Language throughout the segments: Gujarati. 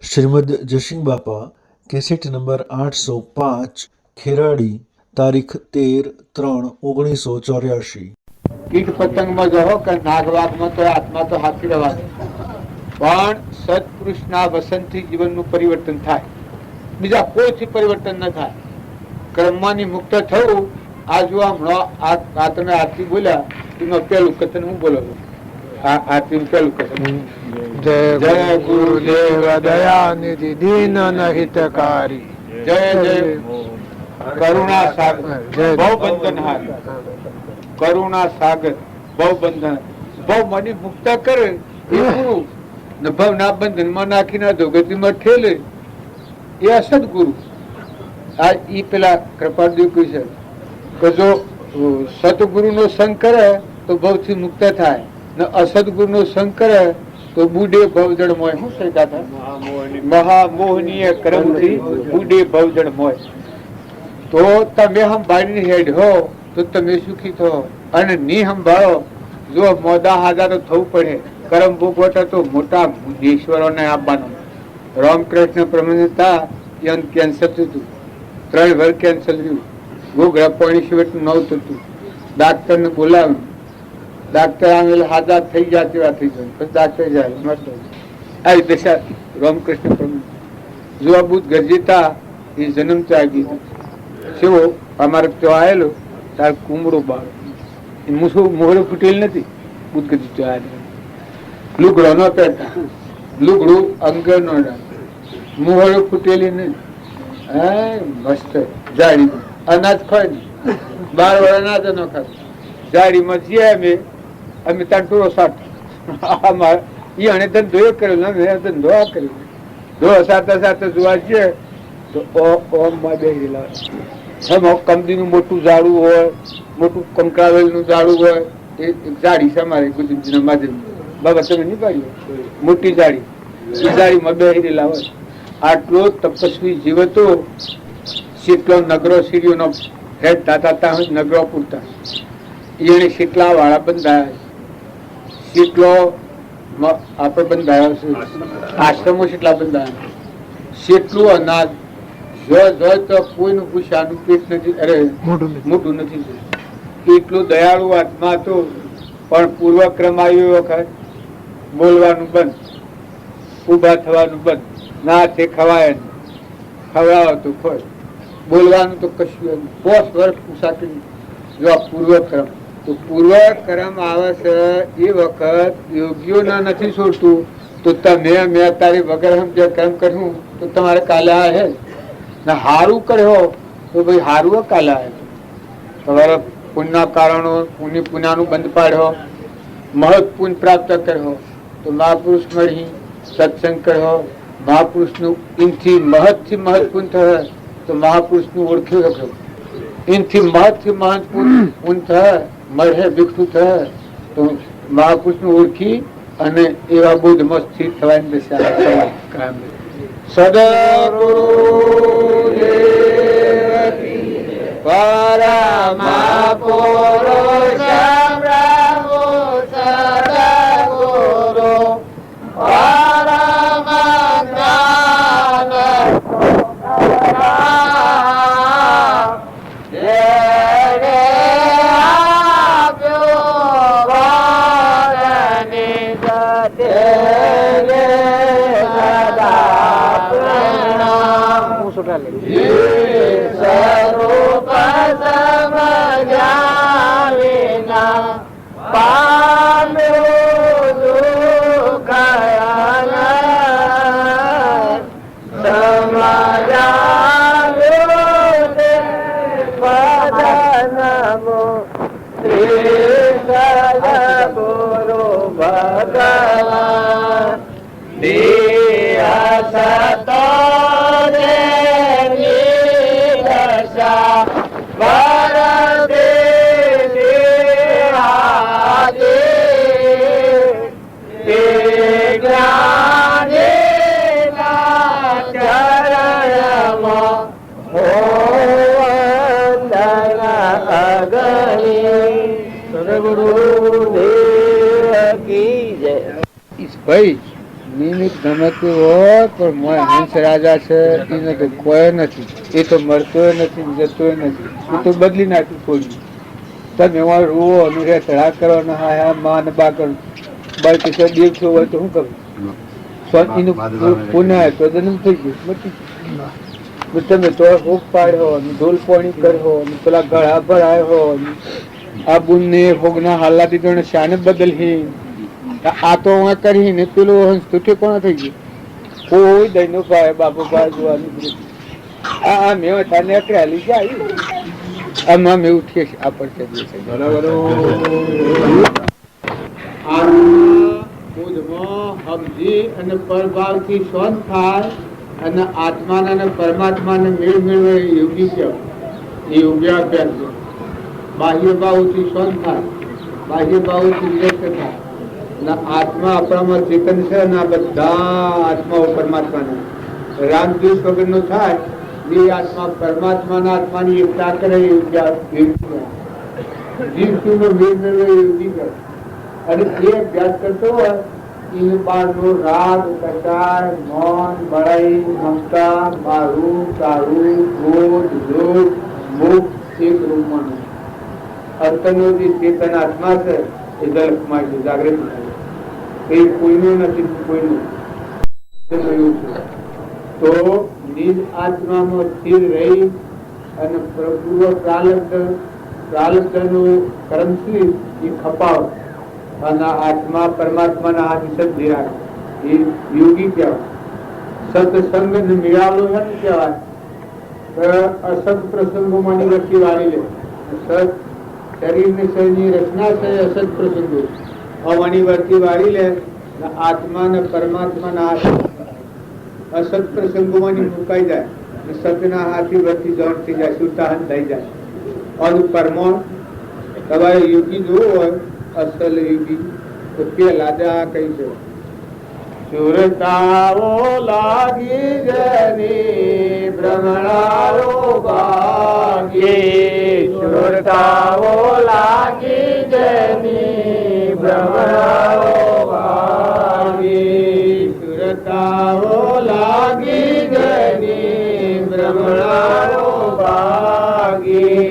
શ્રીમદ જસિંગ બાપા કેસેટ નંબર 805 ખેરાડી તારીખ 13/3/1984। કીટ પતંગમાં જહો કે નાગવાગમાં તો આત્મા તો હાથી રહેવાની, પણ સત્પુરુષના વસનથી જીવનનું પરિવર્તન થાય, બીજા કોઈથી પરિવર્તન ન થાય. કર્મમાંથી મુક્ત થવું. આ જો હમણાં તમે આરતી બોલ્યા એમાં પેલું કથન હું બોલો છું. આરતી પેલું કથન જય ગુરુદેવ દયાનિધિ દીન હિતકારી, જય જય કરુણા સાગર બહુ બંધન હાર, કરુણા સાગર બહુ બંધન બહુ મને મુક્ત કરે એ ગુરુ. ભવ ના બંધન માં નાખી ના દો ગતિમાં ઠેલે એ અસદગુરુ. આ ઈ પેલા કૃપાદેવ કહ્યું છે કે જો સતગુરુ નો સંગ કરે તો ભવ થી મુક્ત થાય, ને અસદગુરુ નો સંગ કરે તો બુડે ભવજળ મોય. શું કહ્યું હતા? મહામોહનીય કર્મથી બુડે ભવજળ મોય. તો તમે સંભાળીને હેડ હો તો તમે સુખી થો, અને ની સંભાળો જો મોદા હાજર તો થવું પડે. કરમ ભોગવટા તો મોટા ઈશ્વરોને આપવાનો. રામકૃષ્ણ પ્રમાણતા કેન્સર થતું, 3 વર્ષ કેન્સર થયું, ઘોઘરા પાણી સિવાય નવ થતું. ડાક્ટર ને બોલાવ્યું, ડાક્ટર આવેલા હાજર થઈ ગયા તેવા થઈ જાય, પછી ડાક્ટર જાય આવી દશા. રામકૃષ્ણ પ્રમાણ જો આ બુદ્ધ ગરજીતા એ જન્મ ચાગી શિવો અમારે ત્યાં આવેલો તાર કુમડો બાળ મોહડો ફૂટેલ નથી. બુદ્ધ ગરજીતો આવેલો લુગડો ન પહેરતા, લુગડું અંગ ન મોહડો ફૂટેલી ને મસ્ત જાડી અનાજ ખાય ને 12 વર્ષ અનાજ ન ખાય. જાડીમાં જઈએ અમે ત્યાં ટોળો સાટ એને ધંધો એ કરેલો, ધંધો આ કર્યો. ધોળો સાતા સાતા જોવા જઈએ તો ઓમમાં બેસેલા એમાં કંદીનું મોટું ઝાડું હોય, મોટું કંકાવેલનું ઝાડું હોય. એ જાડી છે અમારે ગુજરાતના માધ્યમ બાબા તમે નહીં પાડ્યું, મોટી જાડી. એ જાડીમાં બેસેલા હોય. આટલો તપસ્વી જીવ હતો. શીતલો નગરો સીડીઓનો હેડ તાતા નગરો પૂરતા એને શીતલા વાળા બંધાયા. શીતલો આપણે બંધાયો છે, આશ્રમો શીતલા બંધાયા. શીતલું અનાજ જો તો કોઈનું પૂછાનું પેટ નથી, અરે મોટું નથી. એટલું દયાળુ આત્મા હતો, પણ પૂર્વક્રમ આવ્યો વખત બોલવાનું બંધ, ઉભા થવાનું બંધ. ના તે ખવાય ખવડાવો તો ખોય, બોલવાનું તો કશું 5 વર્ષ પૂછાતું. જો આ પૂર્વક્રમ તો પૂર્વક્રમ આવે છે એ વખત યોગીઓના નથી છોડતું. તો તમે મેં તારી વગર સમજ્યા કર્મ કર્યું તો તમારે કાલે આવે ને હારું કર્યો તો ભાઈ હારું કાલે આવે. તમારા પુણ્યના કારણો પુણ્યનું બંધ પાડ્યો, મહৎ પુણ્ય પ્રાપ્ત કર્યો તો મહાપુરુષ મળી સત્સંગ કર્યો. મહાપુરુષનું ઇનથી મહત્થી મહત્ પુણ્ય થયો તો મહાપુરુષનું ઓળખ્યું રખ્યો. ઇનથી મહત્થી મહત્ પુણ્ય થયા મળે ભીખું થયા તો મહાપુરુષનું ઓળખી અને એવા બુદ્ધમાં સ્થિર થવાની દશા કાયમ. સદગુરુ પરમા પુરુષ બ્રહ્મો સદગુરુ પરમ જ્ઞાન સ્વરૂપ સમજાવીના પામ્યો દુઃખ સમજાવ્યો તે પદનમો શ્રી સદગુરુ ભગવાન સતો ભાઈ નિમિત્ત ગમે તે હોય પણ મોય હંસ રાજા છે એને તો કોઈ નથી, એ તો મરતોય નથી જતોય નથી, એ તો બદલી નાખ્યું થોડી. તમે એમાં રૂવો અને રેતડા કરો ને હા માં બા કરો બાકી તો દિવસો હોય તો શું કરું? એનું પુનઃ તો જન્મ થઈ ગયું મટી ગયું. તમે તો ભૂખ પાડ્યો ઢોલ પાણી કર્યો પેલા ગળા ભરાયો આ બુન ને ભોગના હાલા દીધો ને શાને બદલહી આ તો હું કરીને પેલું હંસ તો ઠેકોણા થઈ ગયું. કોઈ દઈનો ભાઈ બાપુ ભાઈ જોવાનું આ મેં થાને અકરાલી જાય આમાં મેં ઉઠીએ છીએ આ પડશે બરાબર. સમજી અને પરભાવથી શોધ થાય અને આત્માને અને પરમાત્માને મેળ મેળવે યોગી કહેવાય. એ યોગ્યાભ્યાસ છે. બાહ્ય ભાવથી શોધ થાય, બાહ્ય ભાવથી વ્યક્ત થાય અને આત્મા આપણામાં ચેતન છે અને આ બધા આત્માઓ પરમાત્માના રામદ્વેષ વગરનો થાય એ આત્મા પરમાત્માના આત્માની એકતા કરે જીવનો મેળ મેળવે યોગી કરે. અને એ અભ્યાસ કરતો હોય એ બાળનો રાગ કટાર મૌન બળાઈ મમતા મારું તારું ક્રોધ લોભ મોહ એક રૂપમાં અંતરનો જે ચેતન આત્મા છે એ દર્શમાં છે, જાગૃત એ કોઈનું નથી, કોઈનું. તો નિજ આત્મામાં સ્થિર રહી અને પૂર્વ પ્રાલબ્ધનું કર્મથી એ ખપાવ અને આત્મા પરમાત્માના હાથ સજ્જી રાખે એ યોગી કહેવાય. સત્સંગ મેળાવડો એમ કહેવાય. અસત પ્રસંગોમાંની વચ્ચે વાળી લે. સત શરીરની શરીરની રચના છે, અસત પ્રસંગો અમાની વચ્ચે વાળી લે આત્મા ને પરમાત્માના હાથ અસત પ્રસંગોમાંની મુકાઈ જાય, સતના હાથથી વચ્ચે જણ થઈ જાય, સુતાહન થઈ જાય. અને પરમાણ તમારે યોગી જોવું હોય અસલ યોગી તો પેલા જ આ કઈ છે સુરતાઓ લાગી જની ભ્રમણારો ભાગ્યે સુરતાઓ લાગી જની ભ્રમણારો ભાગ્યે સુરતાઓ લાગી જની ભ્રમણારો ભાગ્યે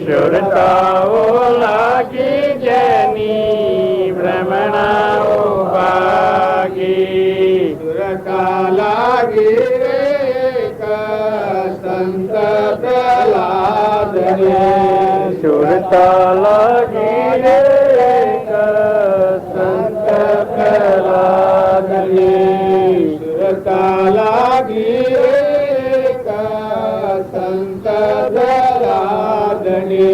સુરતાઓ લાગી જની ભ્રમણાઓ ભાગ્યે સુરતા લાગી રે સંત પ્રહલાદને સુરતા લાગી રે સંત પ્રહલાદને સુરતા લાગી રે સંત પ્રહલાદને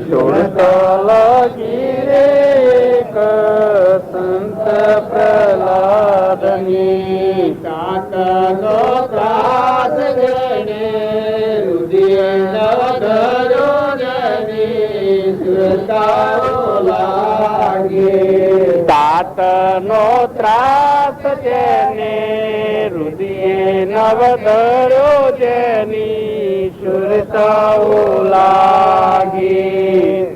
સુરતા લાગી રે સંત પ્રહલાદની તાતનો ત્રાસ જને રુદિય નવધરો જની સુરતાઓ લાગે. તાતનો ત્રાસ જેને રુદિય નવધરો જેની સુરતાઓ લાગે.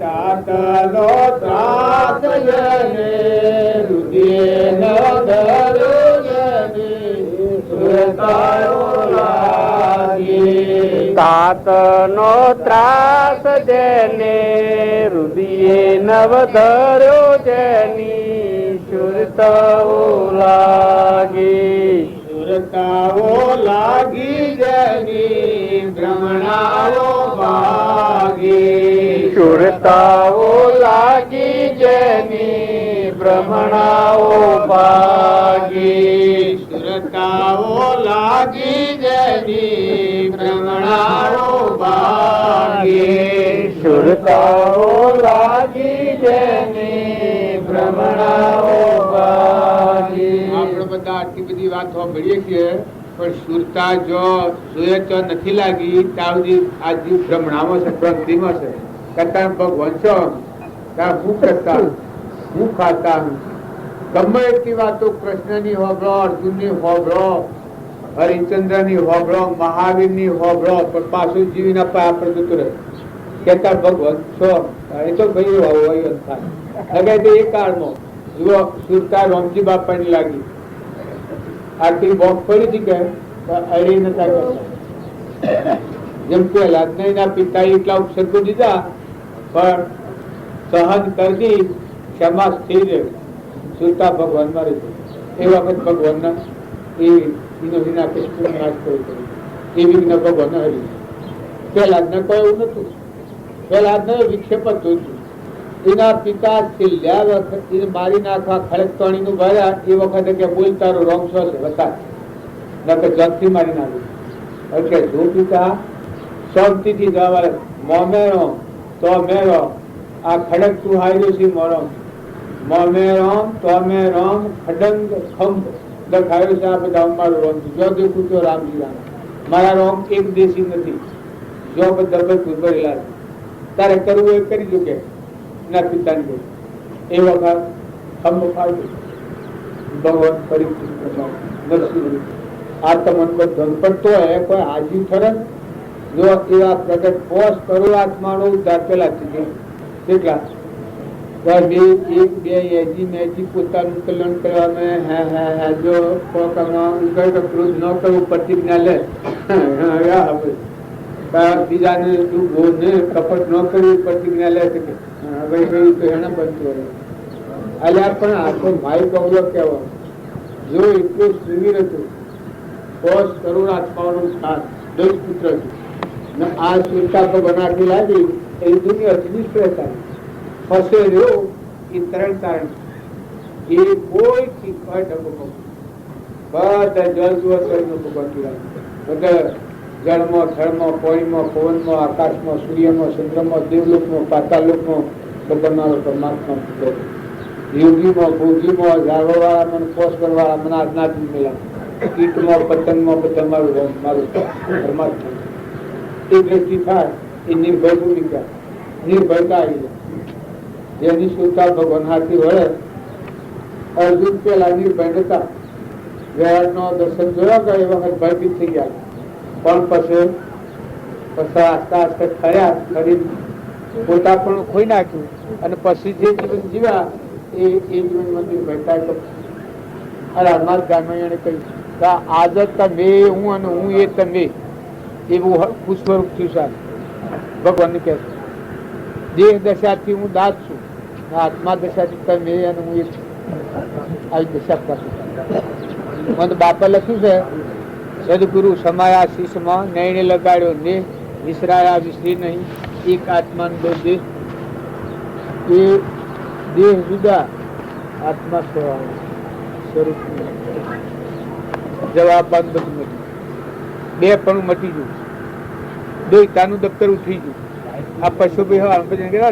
તાતનો ત્રાસ જને રુદિય નવધરો જેની સુરતાઓ લાગે. તાતનો ત્રાસ જેને રુદિય નવધરો જેની સુરતાઓ લાગે. સુરતાઓ લાગી જેની ભ્રમણાઓ ભાગી. સુરતાઓ લાગી જેની ભ્રમણાઓ ભાગી. સુરતાઓ લાગી જેની ભ્રમણાઓ ભાગી. સુરતાઓ લાગી જેની ભ્રમણાઓ ભાગી. આપણે બધા આટલી બધી વાત સાંભળીએ છીએ પણ સુરતા જો સુરત નથી લાગી ત્યાં સુધી આ જીવ ભ્રમણામાં છે, ભ્રાંતિમાં છે. કરતા ભગવાન છો ત્યાં હું કરતા હું ખાતા ગમે એટલી વાતો કૃષ્ણની હોબળો, અર્જુનની હોબળો, હરિચંદ્રની હોબળો, મહાવીરની હોબળો પણ પાછું જીવીના પાયા પર જતું રહે. કેતા ભગવાન છો એ તો ભાઈ હોય થાય. હવે એ કાળમાં જુઓ સુરતા રામજી બાપાની લાગી આખી બોક્સ પડી હતી કે અડી નતા કરતા. જેમ કે લાદનાઈના પિતાએ એટલા ઉપસર્ગો દીધા પણ સહન કરતી ક્ષમા સ્થિર સુરતા ભગવાન મારે છે. એ વખત ભગવાનના એનો વિનાશ નાશ કર્યો. એ વિઘ્ન ભગવાન હરી. પેલા જ કોઈ એવું નતું. પેલા જ વિક્ષેપ જ જોયું. એના પિતા છેલ્લા વખત મારી નાખવા ખડકતોણી નું ભર્યા એ વખતે કે બોલ તારો રોંગ છો છે બતા નકર જગથી મારી નાખ્યું. એટલે જો પિતા શાંતિથી જવા મોમેરો તો મેરો આ ખડક તું હાર્યો છે મોરમ મોમેરો તો મેરોમ ખડંગ ખંભ લખાયો છે. આ બધા અમારો રોમ છે. જો દેખું તો રામજી રામ. મારા રોમ એક દેશી નથી. જો બધા બધું ભરેલા છે. તારે કરવું એ કરી જો કે ના પિતાને એ વખત ખંભ ફાડ્યો. ભગવાન ફરી આત્મન કો ધન પડતો હે કોઈ હાજી ખરે જો એવા પ્રગટ પોષ કરોડ આત્માનો ઉદ્ધાર પેલા થઈ કેટલા એક બે એજી મેજી પોતાનું કલ્યાણ કરવામાં હે જો ક્રોધ ન કરવું પ્રતિજ્ઞા લે બીજાને તું બોલને કપટ ન કરવી પ્રતિજ્ઞા લે શકે એને બનતું અલ્યા પણ આખો માય કવલો કેવો જો એટલું સુવીર હતું કોષ કરોડ આત્માઓનું સ્થાન દસ પુત્ર હતું આ સુરતા તો બનાવી લાગી એ દુનિયાથી નિષ્ફળતા ફસે રહ્યો એ ત્રણ કારણ એ કોઈ શીખવા ડબો બધા જળ જુઓ બધા જળમાં થળમાં પાણીમાં પવનમાં આકાશમાં સૂર્યમાં ચંદ્રમાં દેવલોકમાં પાતાલોકમાં બધા પરમાત્મા પુત્ર યોગીમાં ભોગીમાં ઝાડવા વાળા મને પોષ કરવા મને આજ્ઞાથી મળ્યા કીટમાં પતંગમાં બધા મારું પરમાત્મા એ દ્રષ્ટિ થાય એ નિર્ભય ભૂમિકા નિર્ભયતા આવી જાય જેની સુરતા ભગવાન હાથી વળે અર્જુન પેલા નિર્ભય નતા વિરાટ નો દર્શન જોયા કે એ વખત ભયભીત થઈ ગયા પણ પછી આસ્તા આસ્તા થયા ફરી પોતા પણ ખોઈ નાખ્યું અને પછી જે જીવન જીવ્યા એ જીવનમાં નિર્ભયતા અરાધનાથ ગામમાં એને કહ્યું આજ તમે હું અને હું એ તમે એવું પુષ્પરૂપ થયું સાહેબ ભગવાન કહે દેહ દશાથી હું દાસ છું આત્મા દશાથી તમે અને હું એ આવી દશા પ્રાપ્ત મને બાપા લખ્યું છે સદગુરુ સમાયા શીશમાં નયને લગાડ્યો ને વિસરાયા વિસરી નહીં એક આત્મા દો દેહ એ દેહ જુદા આત્મા સ્વરૂપ જવાબ બધું મટી બે પણ મટી ગયું દોઈતાનું દફતર ઉઠી ગયું આ પશુ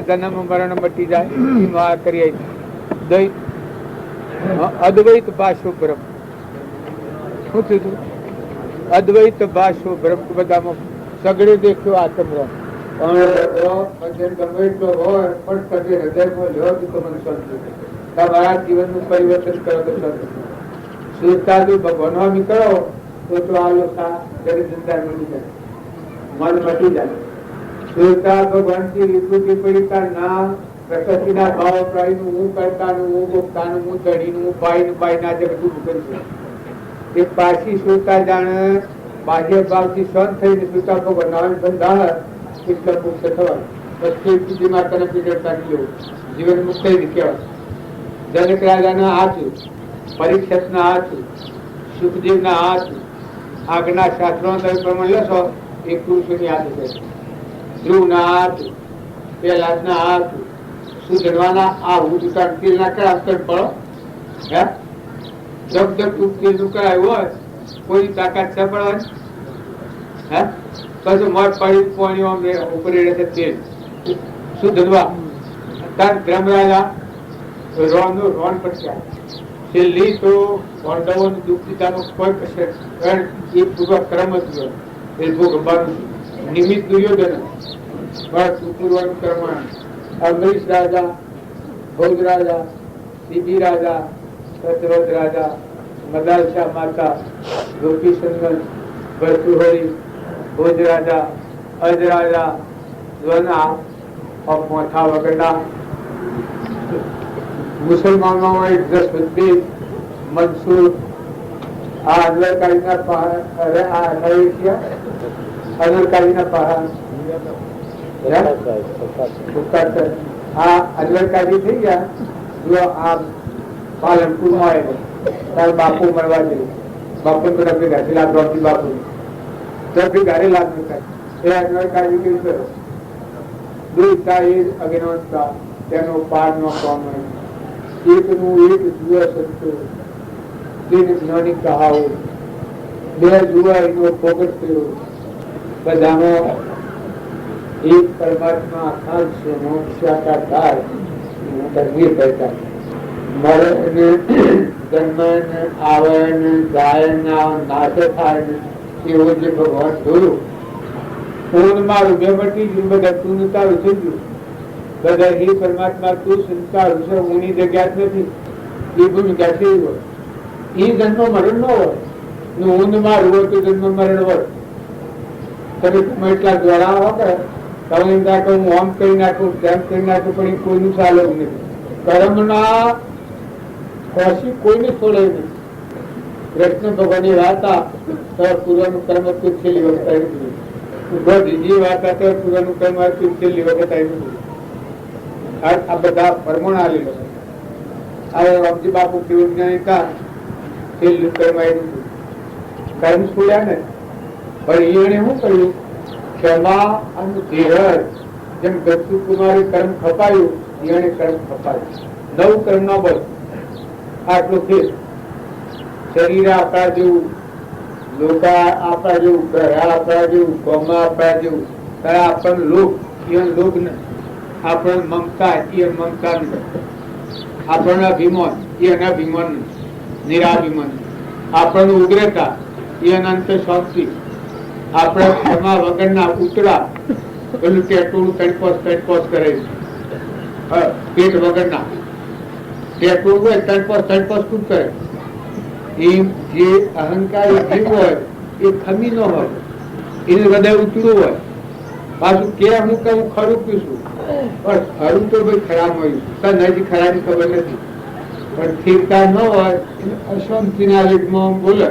જન્મ મરણ મટી જાય કરી દઈ અદ્વૈત ભાષો બ્રહ્મ શું થયું અદ્વૈત ભાષો બ્રહ્મ બધામાં સગડે દેખ્યો આત્મ બ્રહ્મ તમારા જીવનનું પરિવર્તન કરો તો સુરતાથી ભગવાન કરો તો આ લોકો દરેક જનતા મળી જાય મન મટી જાય. સુરતા ભગવાન થી વિકૃતિ પડી તાર નામ પ્રકૃતિના ભાવ પ્રાણીનું હું કરતાનું હું ગુપ્તાનું હું ધડીનું હું ભાઈનું ભાઈ ના જગતું કરીશું એ પાછી સુરતા જાણે બાહ્ય ભાવથી સંત થઈને સુરતા ભગવાન બંધાણ એટલા મુક્ત થવા પછી સુધી માતાના પીડતા લેવું જીવન મુક્ત કહેવાય. જનક રાજાના હાથ પરીક્ષિતના હાથ સુખદેવના હાથ આગના શાસ્ત્રો પ્રમાણે લેશો એ પુરુષોની હાથ છે. ધ્રુવના હાથ પહેલાદના હાથ સુધરવાના આ હું દુકાન તેલના કરાવ પડો હે જબ તેલનું કરાયું હોય કોઈ તાકાત છે પડવાની હે કશું મઠ પડી પાણી ઉપર રહેશે તેલ સુધરવા તાર ધર્મરાજા રોણનું રોણ પડશે છેલ્લી તો પાંડવોનું દુઃખ દીધાનું કોઈ કશે એ પૂર્વ ક્રમ જ એ ભોગવવાનું નિમિત્ત દુર્યોધન બસ પૂર્વનું કર્મ અમરીશ રાજા ભોજ રાજા સીબી રાજા સતવદ રાજા મદાલશા માતા ગોપીચંદન ભરતુહરી ભોજ રાજા અજ રાજા દ્વના મોથા વગરના મુસલમાનો 10 મંસૂર આ અનવરકારીના પહાડ, અરે આ અનવરકારીના પહાડ આ અનવરકારી થઈ ગયા. જો આ પાલનપુરમાં આવ્યો તાર બાપુ મળવા જઈએ, બાપુ બધા ભેગા થયેલા, ડોક્ટર બાપુ તો ભેગા લાભ એ અનવરકારી કેવી કરો દુઃખતા એ અજ્ઞાનતા તેનો પાર નો પામે. એકનું એક જુએ સંતો દિન જ્ઞાની કહાવો, બે જુવા એનો પોગટ કર્યો. બધાનો એક પરમાત્મા ખાસ છે, મોક્ષાકાર થાય નિર્ભયતા મળે ને જન્મન આવન ગાયન નાશ થાય ને એવો જે ભગવાન જોયું. પૂર્ણ મારું બે મટી ગયું, બધા તું તારું થઈ ગયું. બધા હે પરમાત્મા તું સંતારું છે, ઊની જગ્યા જ નથી. એ ભૂમિકા છે એ જન્મ મરણ ન હોય ને ઊંદ મારું હોય તો જન્મ મરણ હોય. તમે એટલા દ્વારા વગર તમે એમ થાય કે હું આમ કરી નાખું તેમ કરી નાખું, પણ એ કોઈનું ચાલે નથી. કર્મના ખોશી કોઈને છોડે નહીં. કૃષ્ણ ભગવાનની વાત પૂર્વનું કર્મ તું છેલ્લી વખત આવી બીજી વાત પૂર્વનું કર્મ તું છેલ્લી વખત આવી. આ બધા પરમણ આવેલો હવે રામજી બાપુ કેવું જ્ઞાનિકા છેલ્લું કર્મ આવ્યું. કર્મ છોડ્યા ને પણ એને શું કર્યું? ક્ષમા અને ધીરજ. જેમ ગતુ કુમારે કર્મ ખપાયું, એને કર્મ ખપાયું. નવું કર્મ ન બસ આટલો ફેર. શરીર આપણા જેવું, લોકા આપણા જેવું, ઘર આપણા જેવું, ગોમા આપણા જેવું, આપણને લોક એ લોક ને આપણને મમતા એ મમતા નથી, આપણને અભિમાન એ અનાભિમાન નિરાભિમાન, આપણને ઉગ્રતા એ અનંત શાંતિ, આપણે ક્ષમા વગરના ઉતરા પેલું ટેટું તડપોસ કરે પેટ વગરના ટેટું હોય તડપોસ શું કરે? એ જે અહંકારી જીવ હોય એ ખમી ન હોય, એનું હૃદય ઉતરું હોય. પાછું કે હું કહું ખરું પીશું, પણ ખરું તો ભાઈ ખરાબ હોય નથી, ખરાબની ખબર નથી, પણ સ્થિરતા ન હોય અશાંતિના વેગમાં બોલે.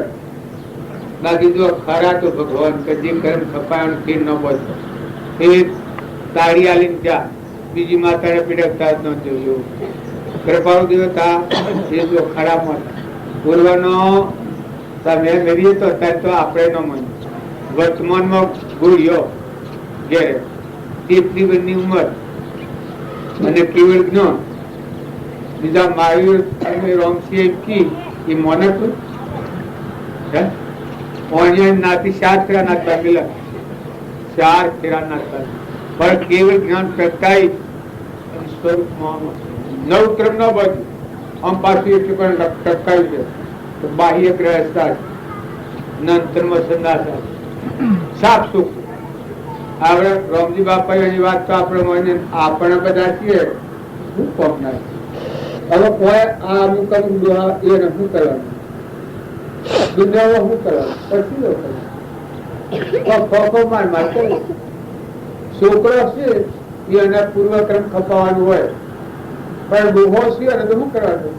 બાકી જો ખરા તો ભગવાન કે જે કર્મ ખપાય ફેર ન બોલતો એ તાળી આલીને ત્યાં બીજી માતાને પીડકતા જ ન જોયું. કૃપાળુ દેવતા એ જો ખરાબમાં પૂર્વનો તમે મેળવીએ તો અત્યારે તો આપણે ન મન વર્તમાનમાં ભૂલ્યો ઘેરે 30 વર્ષની ઉંમર અને કેવળ જ્ઞાન બીજા મહાવીર અને રામસિંહ કી એ મોને તો નાથી 4 ફેરા નાખતા પેલા 4 ફેરા નાખતા પણ કેવળ જ્ઞાન પ્રગટાઈ સ્વરૂપમાં નવ ક્રમ ન બધું આમ પાછું એટલું પણ ટકાયું છે તો બાહ્ય ગ્રહસ્થા નંતરમાં સંદાસા સાફ સુખ. આપણે રામજી બાપા એની વાત તો આપણે બધા છીએ શું પગનાર. હવે કોઈ આ અમુક અમુક દોહા એને શું કરવાનું, દુનિયામાં શું કરવાનું, પછી માર માર કરે. છોકરો છે એને પૂર્વક્રમ ખપાવવાનું હોય, પણ ડોહો છે અને તો શું કરવાનું?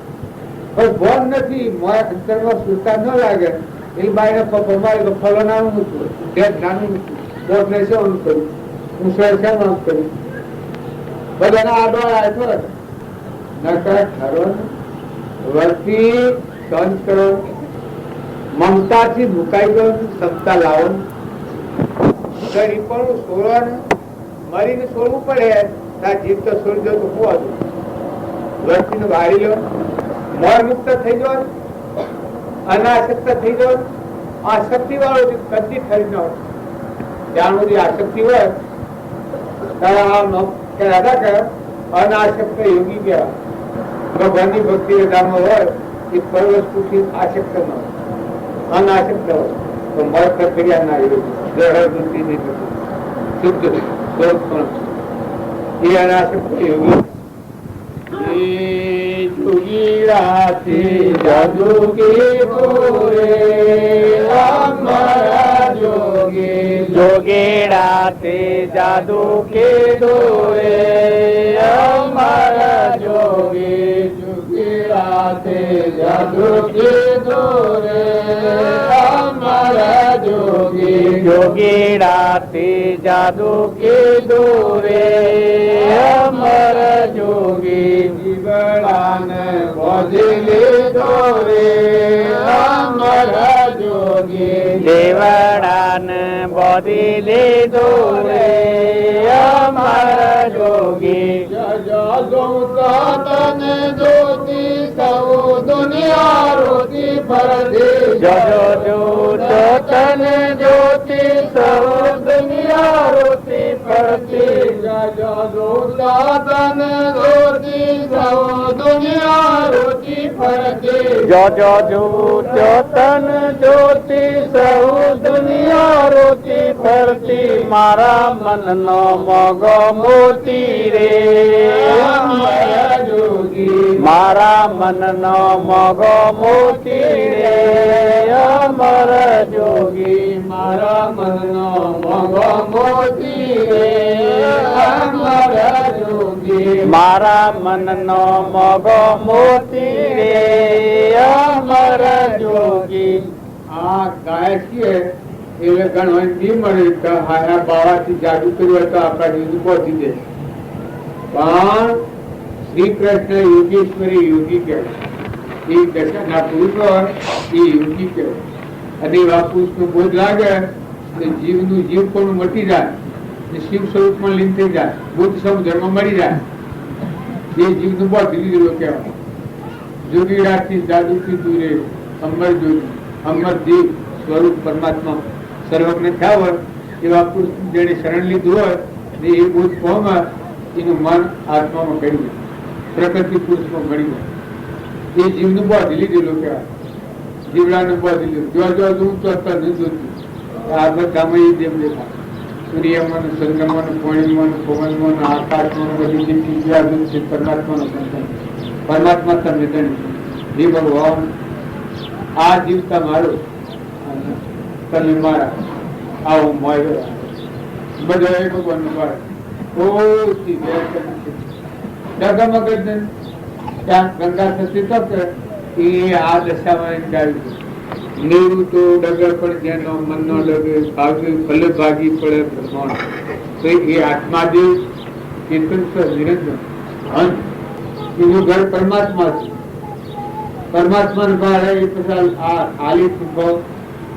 પણ ભોગ નથી, મારા અંતરમાં સુરતા ન લાગે એ બાઈને ખપો મારે તો ફલાણાનું મૂકવું, નાનું મૂકવું, બોટ ને શું કર્યું, હું શેમ કર્યું, બધાના આડો આવ્યો નકર ઠરવાનું વર્તી સહન કરવાનું, મમતાથી મુકાઈ ગયું, ક્ષમતા લાવવાનું, શરીર પણ છોડવાનું, મરીને છોડવું પડે. જીવ તો છોડી દો તો શું હતું? વર્તીને વાળી લો, મોર મુક્ત થઈ જવાનું, અનાસક્ત થઈ જવાનું. આસક્તિ વાળો કદી થઈ ન હોય ત્યાં સુધી આસક્તિ હોય અનાસક્ત યોગી કહેવાય. ભગવાનની ભક્તિ હોય એ પરવસ્તુથી આસક્ત ન હોય, અનાસક્ત હોય તો મોર પ્રક્રિયા ના યોગી શુદ્ધ એ અનાસક્ત યોગી. જોગીરાતે જાદુ કે બોરે અમારા જોગી, જોગેડાતે જાદુ કે દોરે અમારા જોગી, રાતે જાદુ કીધું રે અમારા જોગી જોગીડા તે જાદુ કીધું રે અમર જોગી જીવડાને બોધી લીધો રે અમારા જોગી દેવડાને બોધી લીધો રે અમર જોગી તને જોતી સૌ દુનિયા રોતી ફરતી જોજો જોજો તને જોતી સૌ દુનિયા રોતી ફરતી તને જોતી સૌ દુનિયા રોતી ફરતી જોજો જોજો તને જોતી સૌ દુનિયા રોતી ફરતી મારા મનનો મોગો મોતી રે અમારા જોગી મારા મનનો મોગો મોતી રે અમર જોગી મારા મનનો મોગો મોતી રે અમારા જોગી મારા મનનો મોગો મોતી રે અમર જોગી આ ગાય છે એટલે ઘણો નહીં મળે કે હારા બાવાથી જાદુ કર્યું હોય તો આપણા જીવ પહોંચી દે પણ શ્રી કૃષ્ણ યોગેશ્વરી યોગી કહેવાય એ દશાના પુરુષ હોય એ યોગી કહેવાય અને એવા પુરુષનો બોધ લાગે એટલે જીવનું જીવ પણ મટી જાય ને શિવ સ્વરૂપમાં લીન થઈ જાય બુદ્ધ સમુદ્રમાં મળી જાય એ જીવનું બોધ લીધેલો કહેવાય જોગીડાથી જાદુ કીધું રે અમર જોગી અમર દેવ સ્વરૂપ પરમાત્મા સર્વજ્ઞ થયા હોય એવા પુરુષ જેને શરણ લીધું હોય ને એ બોધ પામે એનું મન આત્મામાં કરી દે પ્રકૃતિ પુરુષમાં મળી જાય એ જીવનું બોધ લીધેલું કહેવાય જીવડાનું બોધ લીધેલું જો જો હું તો અત્યારે નહીં જોતું આ બધામાં એ જેમ દેખાય સૂર્યમાં ચંદ્રમાં પૂર્ણિમાં પવનમાં આકાશમાં બધી જેટલી ક્રિયા છે પરમાત્માનો સંતાન પરમાત્મા તમને ગણી હે ભગવાન આ જીવ તમારો તમે મારા આવો મોય બધા ભગવાન ડગમગ ત્યાં ગંગા થતી તપ એ આ દશામાં ગાયું નીરું તો ડગર પણ જેનો મનનો ડગે ભાગી ભલે ભાગી પડે બ્રહ્માંડ તો એ આત્માદેવ ચેતન નિરંજન અંત એનું ઘર પરમાત્મા છે પરમાત્મા નું ઘર એ પછી આ આલી સુખો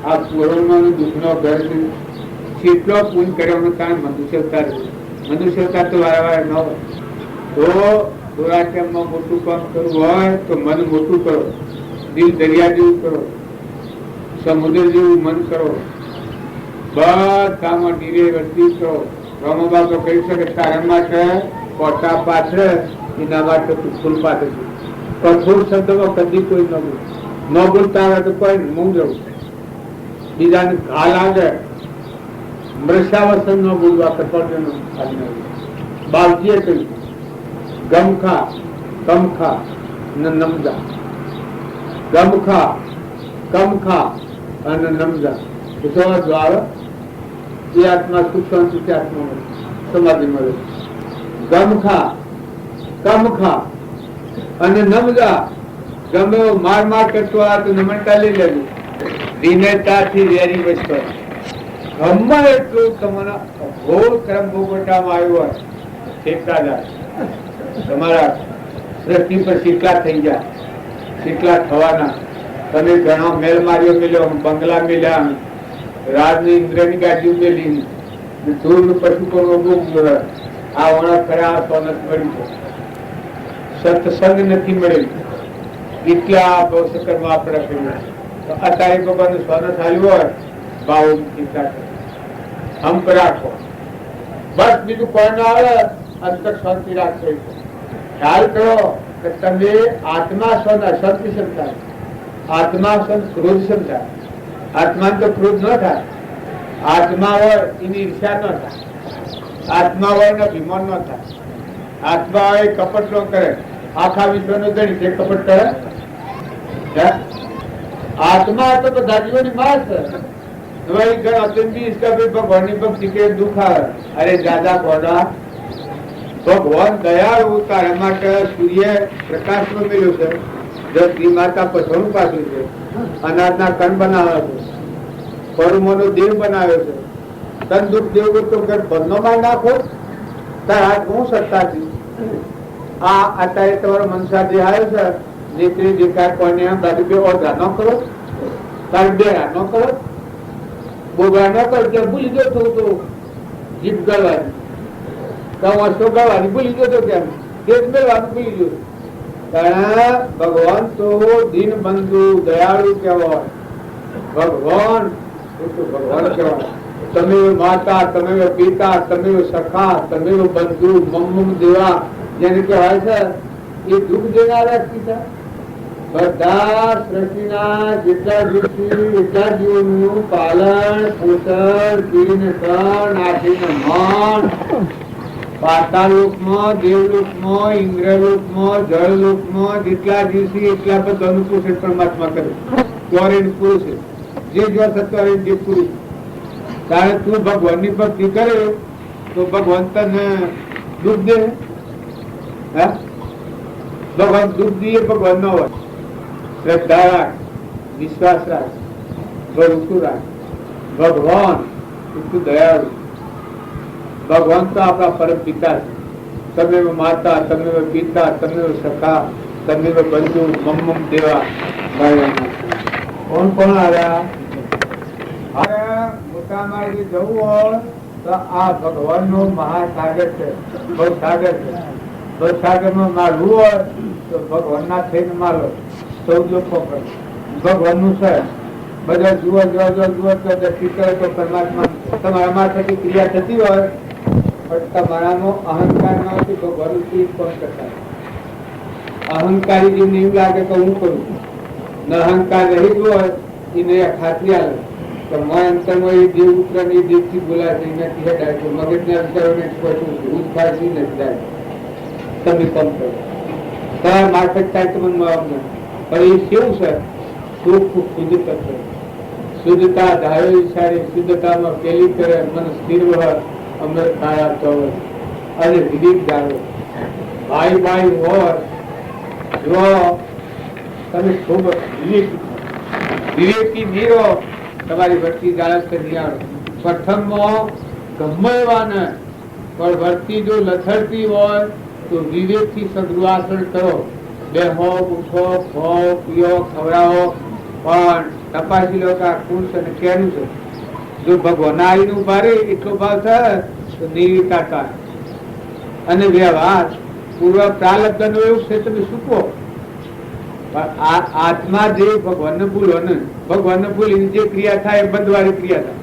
આ પૂર્વમાં દુઃખનો ઘર છે કેટલો પૂન કર્યો કારણ મનુષ્યવતાર મનુષ્યવતાર તો વારંવાર ન હોય તો થોડા ટાઈમમાં મોટું કામ કરવું હોય તો મન મોટું કરો દિલ દરિયા જેવું કરો સમુદ્ર જેવું મન કરો બધામાં નીરે વર્તી કરો રમોબા તો કહી શકે તારા માટે પોતા પાછળ એના માટે તું ફૂલ પાછળ કઠોર શબ્દમાં કદી કોઈ ન બોલ ન બોલતા આવે તો કોઈ મૂંગ જવું બીજાને ઘા લાગે મૃષાવસન ન બોલવા કપડનું બાવજીએ કહ્યું ગમખા કમખા ન નમદા ગમખા કમખા અને નમદા દ્વાર એ આત્મા સુખ શાંતિ આત્મા મળે સમાધિ મળે ગમખા કમખા અને નમદા ગમે માર માર કરતો આ તો નમનતા લઈ લેવું દિનતાથી વેરી વસ્તુ ગમે એટલું તમારા ઘોર ક્રમ ભોગવટામાં આવ્યો હોય શીખતા જાય તમારા સૃષ્ટિ પર શીખલા થઈ જાય શીખલા થવાના તમે ઘણા મેલ માર્યો મેલ્યો બંગલા મેલ્યા રાજની ઇન્દ્રની ગાડીઓ મેલી ધૂળ પશુ પણ આ વણા ખરા સોનત મળ્યું છે સત્સંગ નથી મળેલું એટલા બહુશકરમાં આપણે કહ્યું અત્યારે ભગવાનનું સોનત હાલ્યું હોય ભાવ હંપ રાખો બસ બીજું કોઈ ના આવે અંતર શાંતિ રાખો ખ્યાલ કરો કે તમે આત્મા સોન અશાંતિ સમજાય આત્મા સોન ક્રોધ સમજાય આત્મા તો ક્રોધ ન થાય આત્મા હોય એની ઈર્ષા ન થાય આત્મા હોય ને અભિમાન ન થાય આત્મા હોય કપટ ન કરે આખા વિશ્વનો ગણી તે કપટ કરે आत्मा तो બધા જીવોની માસ તમારી ઘર અત્યંતી इसका भी भगवान ની ભક્તિ કે દુખ આવે અરે દાદા બોડા ભગવાન દયાળુ તારા માટે સૂર્ય પ્રકાશમાં મેલ્યો છે જો શ્રી માતા પછોડું પાછું છે, અનાજના કણ બનાવે છે, પરમોનો દેહ બનાવે છે, તન દુઃખ દેવું તો બંધનો માં નાખો તાર હાથ હું સત્તાથી. આ અત્યારે તમારો મનસા દેહ આવ્યો છે, નેત્રી દેખાય કોઈને એમ દાદુ બે ઓરધા ન કરો, તારે બેરા ન કરો, બોગા ન કરો, કે ભૂલી ગયો છું તો જીભ ગળવાની, તો ગળવાની ભૂલી ગયો તો કેમ તેજ મેળવાનું ભૂલી ગયો. કારણ ભગવાન તો દીન બંધુ દયાળુ કહેવાય. ભગવાન ભગવાન કહેવાય. તમે માતા, તમે પિતા, તમે સખા, તમે બંધુ, મમ્મ દેવા જેને કહેવાય છે એ દુઃખ દેનારા પિતા. બધા સૃષ્ટિના જેટલા જીવ એટલા જીવોનું પાલન પોષણ કરીને કણ નાખીને મન પાતાલોકમાં, દેવલોકમાં, ઇન્દ્રલોકમાં, જળલોકમાં જેટલા જીવ છે એટલા બધાનું પોષણ પરમાત્મા કરે. ચોરેન પુરુષ જે જો સત્વરેન જે પુરુષ. કારણ તું ભગવાનની ભક્તિ કરે તો ભગવાન તને દુઃખ દે. ભગવાન દુઃખ દે ભગવાન ન હોય. શ્રદ્ધા રાખ, વિશ્વાસ રાખ, ભરોસો રાખ. ભગવાન એટલું દયાળુ. ભગવાન તો આપણા પરમ પિતા છે. તમે માતા, તમે પિતા, તમે સખા, તમે બંધુ, મમ્મ દેવા. કોણ કોણ આવ્યા? હવે મોટા માર્ગે જવું હોય તો આ ભગવાન નો મહાસાગર છે, ભવસાગર છે. ભવસાગર માં મારવું હોય તો ભગવાન ના થઈને મારો. સૌ લોકો ભગવાન નું છે. બધા જુઓ જુઓ જુઓ તો દર્શી કરે તો પરમાત્મા. તમારા માથેથી ક્રિયા થતી હોય પણ તમારામાં અહંકાર ના હોય તો ભગવાન કોણ કરતા. અહંકારી જેમને એવું લાગે તો હું કરું. ન અહંકાર રહી ગયો હોય એને ખાતરી આવે તો અંતરમાં એ દેવ ઉતર એ દેવથી બોલાય છે. એનાથી હેડાય તો મગજના વિચારોને ભૂત થાય છે નથી થાય. તમે કમ કરો તમારા મારફત થાય તો મને પણ એ કેવું છે? ચોખ્ખું શુદ્ધ તત્વ. શુદ્ધતા ધારે વિચારે શુદ્ધતામાં પેલી કરે મન સ્થિર હોય અમૃત ધારા ચોર અને વિવેક ધારો. ભાઈ ભાઈ હોય જો તમે ખૂબ વિવેકી નીરો તમારી વર્તી જાળસ નિયાળો. પ્રથમમાં ગમે એવા ને પણ વર્તી જો લથડતી હોય તો વિવેકથી સદગુઆસન કરો. બેહો, ઉઠો, ખો, પીઓ, ખવડાવો, પણ તપાસી લો કે આ કોણ છે ને કેનું છે. જો ભગવાન આવીને ઉભા રહે એટલો ભાવ થાય તો નિર્વિકારતા અને વ્યવહાર પૂર્વ પ્રાલબ્ધ નો એવું છે તમે શું કહો. આત્મા જે ભગવાનને ભૂલો ને ભગવાનને ભૂલીને જે ક્રિયા થાય એ બંધવાળી ક્રિયા થાય.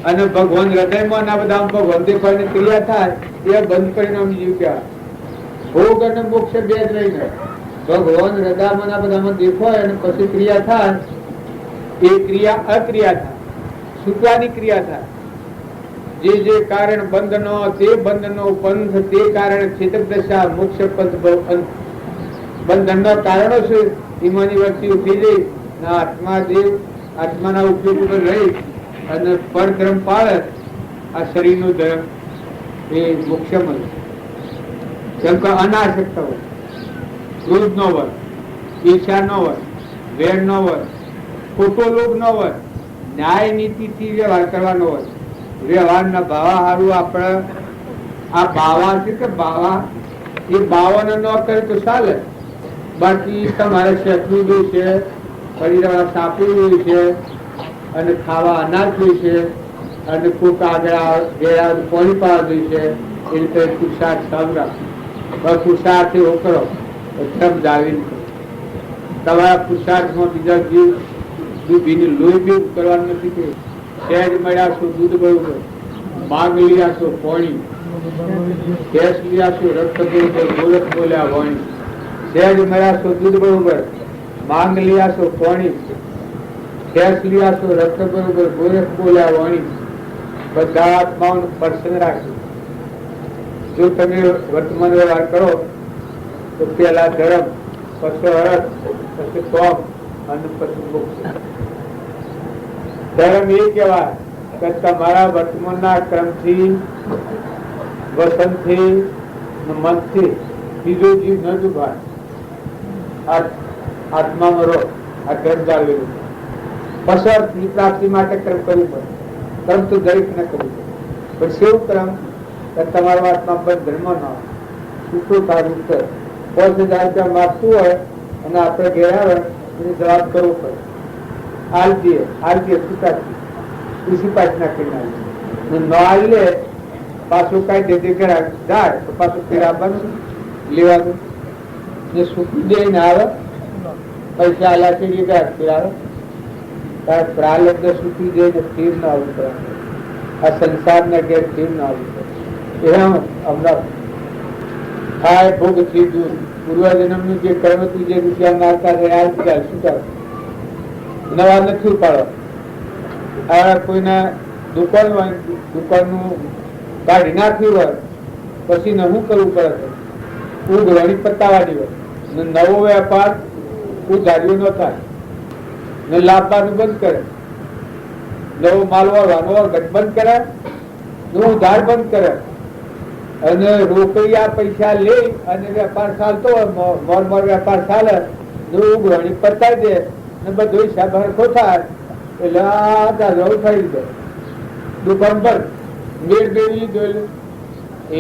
અને ભગવાન હૃદયમાં ના બધા ભગવાન દેખાવાની ક્રિયા થાય એ બંધ પરિણામ જીવ કહેવાય. ભોગ અને મોક્ષ બે જ રહીને ભગવાન હૃદયમાં ના બધામાં દેખાય અને પછી ક્રિયા થાય એ ક્રિયા અક્રિયા થાય, છૂટવાની ક્રિયા થાય. જે જે કારણ બંધનો તે બંધનો પંથ તે કારણ ચેતક દશા મોક્ષ પંથ બંધનના કારણો છે એમાંની વસ્તી ઉઠી જઈ આત્મા જે આત્માના ઉપયોગ ઉપર રહી અને પરધર્મ પાળે આ શરીરનો ધર્મ એ મોક્ષ મળે. કેમ કે અનાસક્ત હોય, ક્રોધ ન હોય, ઈર્ષા ન હોય, વેર ન હોય, ખોટો લોભ ન હોય, ન્યાય નીતિથી વ્યવહાર કરવાનો હોય. વ્યવહારના ભાવા સારું આપણે આ બાવા છે કે બાવા એ બાવાને ન કરે તો ચાલે. બાકી તમારે શેઠવું જોઈ છે, શરીરમાં સાપવું જોઈ છે અને ખાવા અનાજ જોઈ છે અને કોક આગળ ગયા પાણી પાવા જોઈ છે. એ રીતે પુરુષાર્થ સાંભળા પુરુષાર્થ એવો કરો ધર્મ જાળવીને કરો. તમારા પુરુષાર્થમાં બીજા જીવ દૂધીની લોહી બી કરવાનું નથી કે સહેજ મળ્યા છો દૂધ બરોબર, માગ લીયા છો પાણી, ભેંસ લીયા છો રક્ત બરોબર, ગોરખ બોલ્યા વાણી. સહેજ મળ્યા છો દૂધ બરોબર, માંગ લીયા છો પાણી, ભેંસ લીયા છો રક્ત બરોબર, ગોરખ બોલ્યા વાણી. બધા આત્માઓનું સ્પર્શન રાખ્યું. જો તમે વર્તમાન વ્યવહાર કરો તો પેલા ધર્મ, પછી અર્થ, પછી કોમ અને પછી મોક્ષ. ધર્મ એ કહેવાય કે તમારા વર્તમાનના ક્રમથી, વસનથી, મનથી બીજો જીવ ન ડૂબાય. આત્મામાં રહો. આ કર્મ ચાલેલું પછી અર્થની પ્રાપ્તિ માટે કર્મ કરવું પડે. કર્મ તો દરેક ને કરવું પડે, પણ સેવું કર્મ તમારો આત્મા બંધનમાં ન આવે. શું સારું છે 5000 રૂપિયા માગતું હોય અને આપણે ઘેર આવે એને જવાબ કરવો પડે. આલજીએ સ્વીકારતી ઉસી પાછ નાખી નાખી ન આલે પાછું કઈ દે ઘર જાય તો પાછું ફેર આવવાનું લેવાનું ને સુખી દઈને આવે પૈસા આલા ચડી ગયા ફેર આવે. તાર પ્રાલબ્ધ સુખી દઈને ફેર ના આવવું પડે. આ સંસારના ઘેર ફેર ના આવવું પડે. એ હમણાં થાય ભોગ થી દૂર પૂર્વજન્મનું જે કર્મ હતું જે રૂપિયા મારતા રહ્યા શું કરે નવા નથી ઉપાડવા. કોઈના દુકાનનું કાઢી નાખ્યું હોય પછી શું કરવું પડે? ઉઘરણી પતાવવાની હોય ને નવો વેપાર ઉધાર્યો ન થાય ને લાભવાનું બંધ કરે, નવો માલ વાળવાનો બંધ કરે, ઉધાર બંધ કરે અને રોકડિયા પૈસા લે અને વેપાર ચાલતો હોય મોર વેપાર ચાલે ઉઘરણી પતાવી દે ને બધો હિસાબ હરખો થાય એટલે આ થઈ જાય દુકાન પર મેળ બેવી જોયેલું.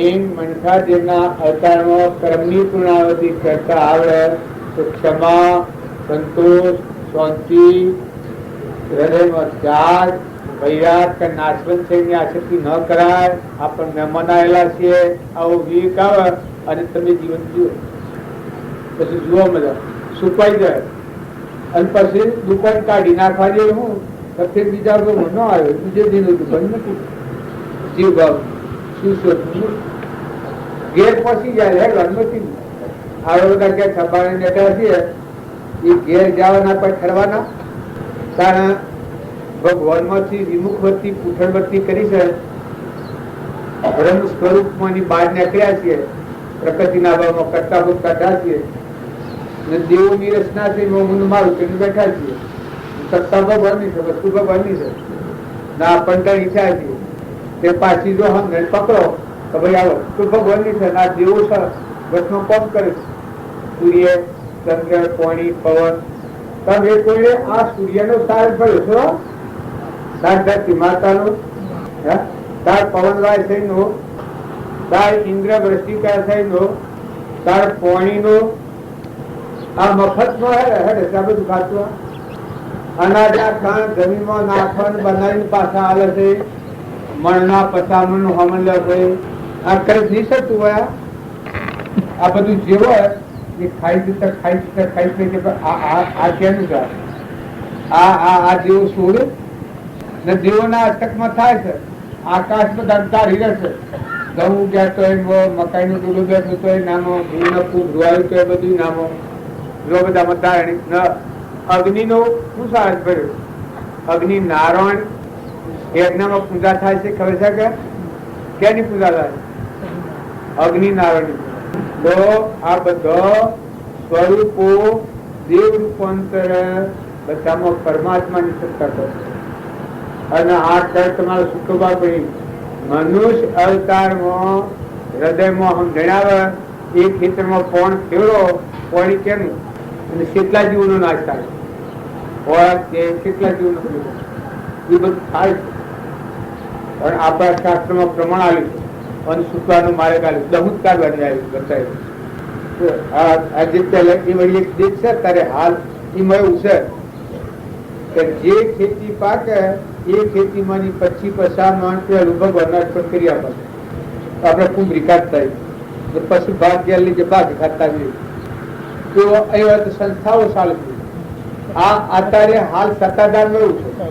એમ મનખા જેના અવતારમાં કર્મની પૂર્ણાવધિ કરતા આવડે તો ક્ષમા, સંતોષ, શાંતિ, હૃદયમાં ત્યાગ, વૈરાગ કે નાશવંત થઈને આસક્તિ ન કરાય. આપણને મનાયેલા છીએ આવો વિવેક આવે અને તમે જીવન જીવો પછી જુઓ મજા સુકાઈ જાય અને પછી દુકાન કાઢી નાખવા હું પછી બીજા ન આવે બીજે દિન દુકાન નથી જીવ ભાવ શું શોધવું ઘેર પહોંચી જાય નથી. આ બધા ક્યાં છપાને બેઠા છીએ એ ઘેર જવાના પણ ઠરવાના કારણ ભગવાન માંથી વિમુખ વૃત્તિ પૂઠણ વૃત્તિ કરી છે. બ્રહ્મ સ્વરૂપમાંની બહાર નીકળ્યા છીએ, પ્રકૃતિના ભાવમાં કરતા ભૂત કાઢ્યા છીએ ને દેવોની રચના છે મારું કરીને બેઠા છીએ. સત્તા ભગવાનની છે, વસ્તુ ભગવાનની છે ના પંદર ઈચ્છા છીએ તે પાછી જો હમ પકડો તો ભાઈ આ વસ્તુ ભગવાનની છે ના દેવો છે વચનો કોમ કરે છે. સૂર્ય, ચંદ્ર, પાણી, પવન તમે કોઈને આ સૂર્યનો સાર ભર્યો છો તાર ધરતી માતાનો તાર પવન વાય થઈનો તાર ઇન્દ્ર વૃષ્ટિકાર થઈનો તાર પાણીનો આ મફત નો હેડે આ બધું ખાતું અનાજ આ ખાણ જમીનમાં નાખવાનું બનાવીને પાછા આવે છે. મણના પચામણ નું હમણ છે આ કરે નહીં શકતું હોય. આ બધું જે હોય એ ખાઈ આ કેનું છે આ દેવો છોડે ને દેવોના અટકમાં થાય છે. આકાશ બધા તારી રહેશે ઘઉં ગયા તો મકાઈ નું ડોલું બેઠું તો નામો ઘઉં ધોવાયું તો બધું નામો બધા મતારણી અગ્નિ નો શું સાહસ ભર્યો. અગ્નિ નારાયણ યજ્ઞમાં પૂજા થાય છે ખબર છે કે ક્યાંની પૂજા થાય? અગ્નિ નારાયણ. તો આ બધા સ્વરૂપો દેવ રૂપાંતર બધામાં પરમાત્માની સત્તા કરશે. અને આ કર તમારો સુખભા કરી મનુષ્ય અવતારમાં હૃદયમાં હમ જણાવે એ ખેતરમાં પોણ ફેરો પોણી કેનું અને કેટલા જીવોનો નાશ થાય હોય કે કેટલા જીવોનો એ બધું થાય છે. પણ આપણા શાસ્ત્રમાં પ્રમાણ આવ્યું છે અને સુખવાનું મારે કાઢ્યું દહુત કાઢવાની આવ્યું બતાવ્યું. આજે પહેલા એ વળી એક દેખ છે તારે હાલ એમાં એવું છે કે જે ખેતી પાકે એ ખેતીમાંની 25-50 માણસ ભગવાનના અર્પણ કરી આપે. આપણે ખૂબ વિકાસ થાય પછી ભાગ ગયા લીધે ભાગ ખાતા તો અહીંયા તો સંસ્થાઓ ચાલુ. આ અત્યારે હાલ સત્તાધાર એવું છે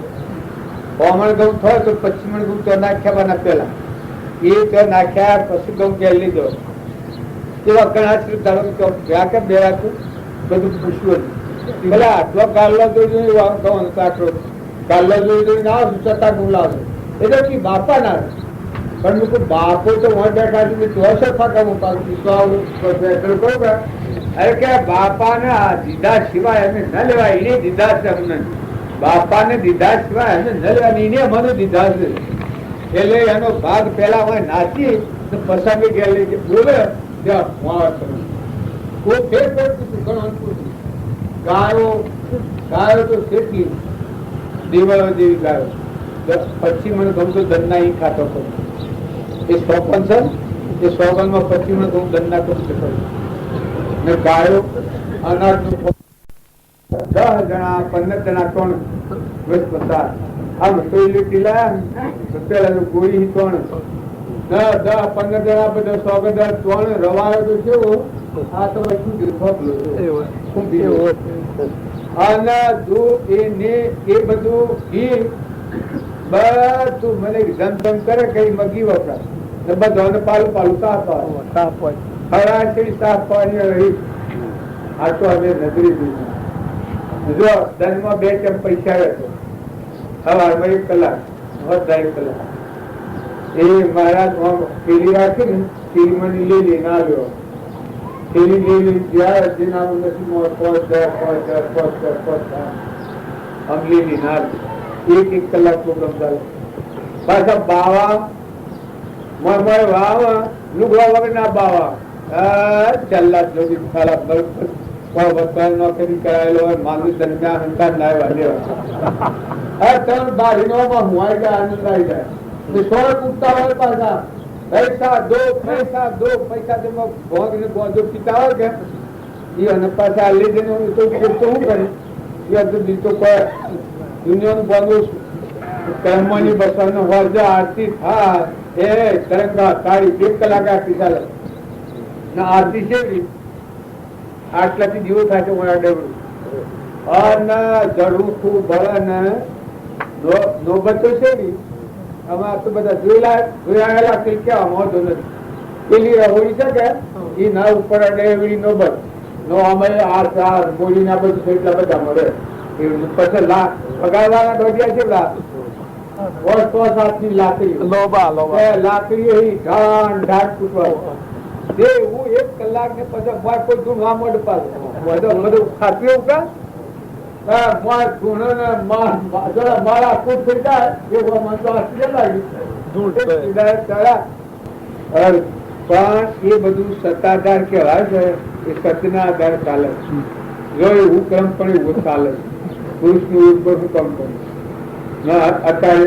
કોમણ ઘઉં થયો તો 25 મણ ઘઉં તો નાખ્યા પેલા એ તો નાખ્યા પછી ઘઉં ગયા લીધો એવા ઘણા શ્રદ્ધાળુ ગયા કે બે રાખું બધું પૂછવું હતું ભલે આટલો ગાલ્લો જોઈ ઘઉં આટલો ગાલ્લો જોઈ ના આવશું છતાં ઘઉં લાવજો એટલે કે બાપા ના પણ મૂકું બાપો તો વોટ બેઠા છે તો સફા કામ પાડું અરે કે બાપા ને દીધા સિવાય અમે ન લેવાય એને દીધા છે અમને બાપા ને દીધા સિવાય અમે ન લેવાય એને મને દીધા છે એટલે એનો ભાગ પેલા હોય નાચી તો પસામી ગયા બોલે કોઈ ફેર પડતું ઘણું ગાયો તો કેટલી દેવળો જેવી ગાયો. પછી મને ગમતો ધનના ઈ ખાતો કરું એ સોપન છે એ સોપનમાં પછી મને હું ધનના કરું ને ગાયો અનાજ નું 10 જણા 15 જણા ત્રણ વર્ષ પસાર આમ ટોયલેટી લાયા તો પેલા ગોળી ત્રણ 10-15 જણા બધા 100 ત્રણ રવાયો તો કેવો આ તો અને જો એને એ બધું ઘી બધું મને ધમ કરે કઈ મગી વપરા ને બધાને પાલું સાફ હોય હરાશી સાફ પાણી રહી. આ તો અમે નગરી દીધું જો ધનમાં 2 ટેમ પૈસા રહેતો સવારમાં 1 કલાક બધા 1 કલાક એ મહારાજ પેલી રાખી ને પેલી મને લઈને આવ્યો પેલી લઈ જ્યાં જેના નથી 1 કલાક પ્રોગ્રામ ચાલે. પાછા બાવા વાવા લુગડા વગર ના બાવા ચાલ્લા જોડી સારા નોકરી કરાયેલો હોય માનવી દરમિયાન હંકાર ના આવ્યા ત્રણ બારીનો હું આવી જાય આનંદ આવી જાય સોળ કૂદતા હોય પાછા પૈસા દો પૈસા તેમાં ભોગ ને ગોંધો પીતા હોય કે એ અને પાછા લઈ જઈને તો શું કરે એ તો કોઈ દુનિયાનું બાંધવું કર્મની બસવાનો વર્જા આરતી થાય એ તરંગા તારી 1 કલાક આરતી ચાલે ને આરતી છે આટલાથી જીવો થાય છે મારા ડબરું અને જડું ખૂબ ભળે ને નોબતો છે ને આમાં તો બધા જોયેલા કે કેવા મોઢો નથી પેલી રહોડી છે કે એ ના ઉપર એવી નોબત નો અમે આ બોલી ના બધું એટલા બધા મળે પછી પગારવાળા ઢોડિયા છે લાકડી ઢાંઢ તૂટવા હું 1 કલાક ને પછી કોઈ ધૂણ મોઢ પાડે બધું ખાતું એવું કા મારા ખુદ થઈ જાય પણ એ બધું સત્તાધાર કેવાય છે એ સત્યના આધાર ચાલે જો એવું ક્રમ પણ એવું ચાલે પુરુષ નું ઉપર શું કામ કરે અત્યારે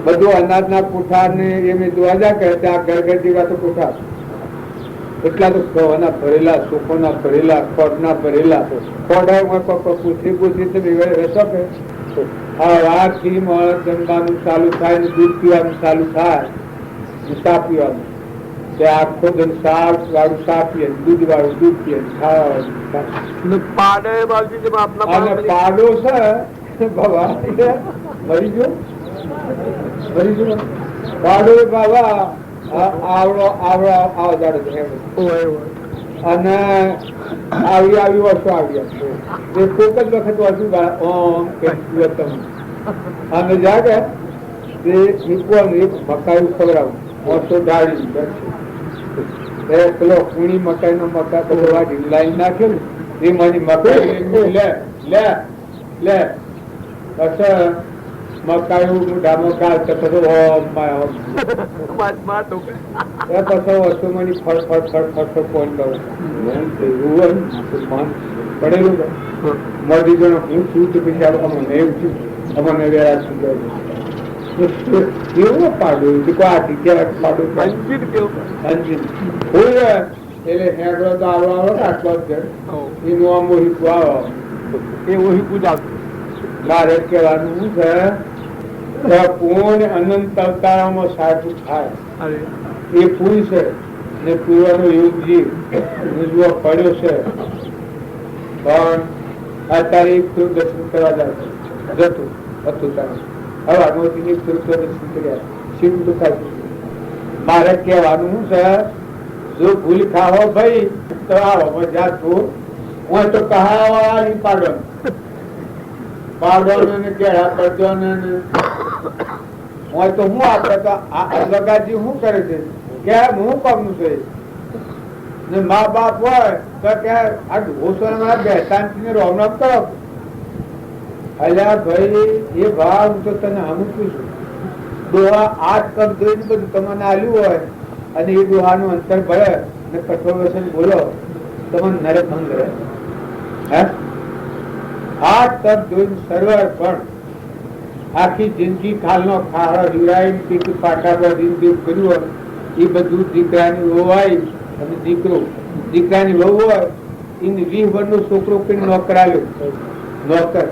બધું અનાજના કોઠાર ને એમ જોવા કે ત્યાં ઘર જેવા તો કોઠાર એટલા તો સવાના ભરેલા સોખોના ભરેલા ખોડના ભરેલા પૂછરી તમે રહેશો કે રાતથી મળે જમવાનું ચાલુ થાય ને દૂધ પીવાનું ચાલુ થાય ચા પીવાનું તે આખો દિન શાક વાળું ચા પીએ દૂધ વાળું દૂધ પીએ પાડો છે બાબા મરી ગયો પાડો બાબા અને આવી વર્ષો આવ્યા કોક જ વખત વર્ષું અને જાગે મકાઈ ખવડાવું ઓછો ડાળી પેલો કુણી મકાઈ નો મકા બધો વાળી લાઈન નાખેલું એ મારી મકાઈ લે પછી મકાઈ મોઢામાં ગાળ પછી વસ્તુ મને ફળ ફોન કરું પડેલું મળી ગયો હું છું તો પછી અમને એવું છું અમને વેરા કેવું પાડું પાડું એટલે હેગડો તો આવો આટલો જ છે એનું આમ ઓહિકું આવો એ ઓહિકું જ આવતું મારે કહેવાનું શું છે પૂર્ણ અનંત અવતારોમાં સાચું થાય એ પૂરી છે ને પૂરવાનો યોગ જીવ પડ્યો છે પણ અત્યારે એક દર્શન કરવા જતું હતું હવે આગળથી એક દર્શન કર્યા શિવ તો થાય મારે કહેવાનું શું છે જો ભૂલ ખાવો ભાઈ તો આવો જાતું હું તો કહાવા પાડો ને કેળા પડતો ને તો હું આપડે તો લગાજી શું કરે છે કે હું પગનું છે ને મા બાપ હોય તો કે આ ઢોસા બેસાંતિ ને રોમ રોમ કરો અલ્યા ભાઈ એ ભાવ તો તને અમુક પૂછું ડોહા 8 કપ જોઈને બધું તમને આલ્યું હોય અને એ ડોહાનું અંતર ભરે ને કઠોળ વસન બોલો તમને નરભંગ રહે. હે આ તપ જોઈને સર્વર પણ આખી જિંદગી ખાલનો ખારો હિરાઈ પીક પાટા પર જિંદગી કર્યું એ બધું દીકરાની હોવાય અને દીકરાની વહુ હોય એને 20 વર્ષનું છોકરો કઈ નોકરાયો નોકર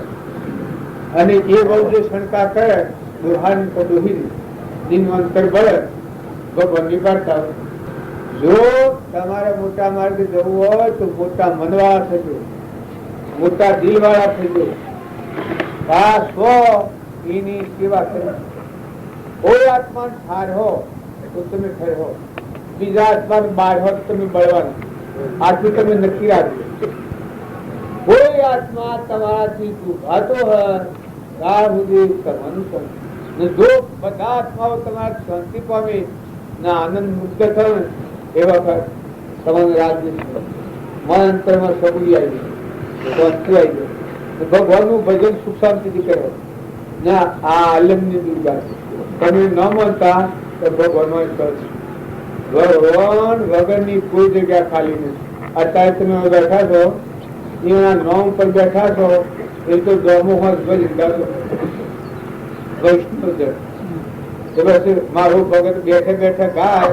અને એ વહુ જે શંકા કરે દોહાન દોહી દીનું અંતર બળે ભગવાન નીકળતા હોય. જો તમારે મોટા માર્ગે જવું હોય તો મોટા મનવાળા થજો, મોટા દિલવાળા થજો. આ સ્વ એની સેવા કરો. કોઈ આત્મા ઠાર હો તો તમે ઠર હો, બીજા આત્મા બાર હો તો તમે બળવાના. આટલું તમે નક્કી રાખજો. કોઈ આત્મા તમારાથી દુભાતો હોય ત્યાં સુધી કરવાનું કરો. જો બધા આત્માઓ તમારા શાંતિ પામે ને આનંદ મુક્ત થયો ને એ વખત તમારું રાજ્ય મન અંતરમાં સબુરી આવી જાય, શાંતિ આવી જાય. ભગવાનનું ભજન સુખ શાંતિથી કરો ને આ આલમની દુર્ગા તમે ન માનતા તો ભગવાન ભગવાન વગરની કોઈ જગ્યા ખાલી નથી. અત્યારે તમે બેઠા છો એના નામ પર બેઠા છો એ તો વૈષ્ણવ મારું ભગત બેઠે બેઠે ગાય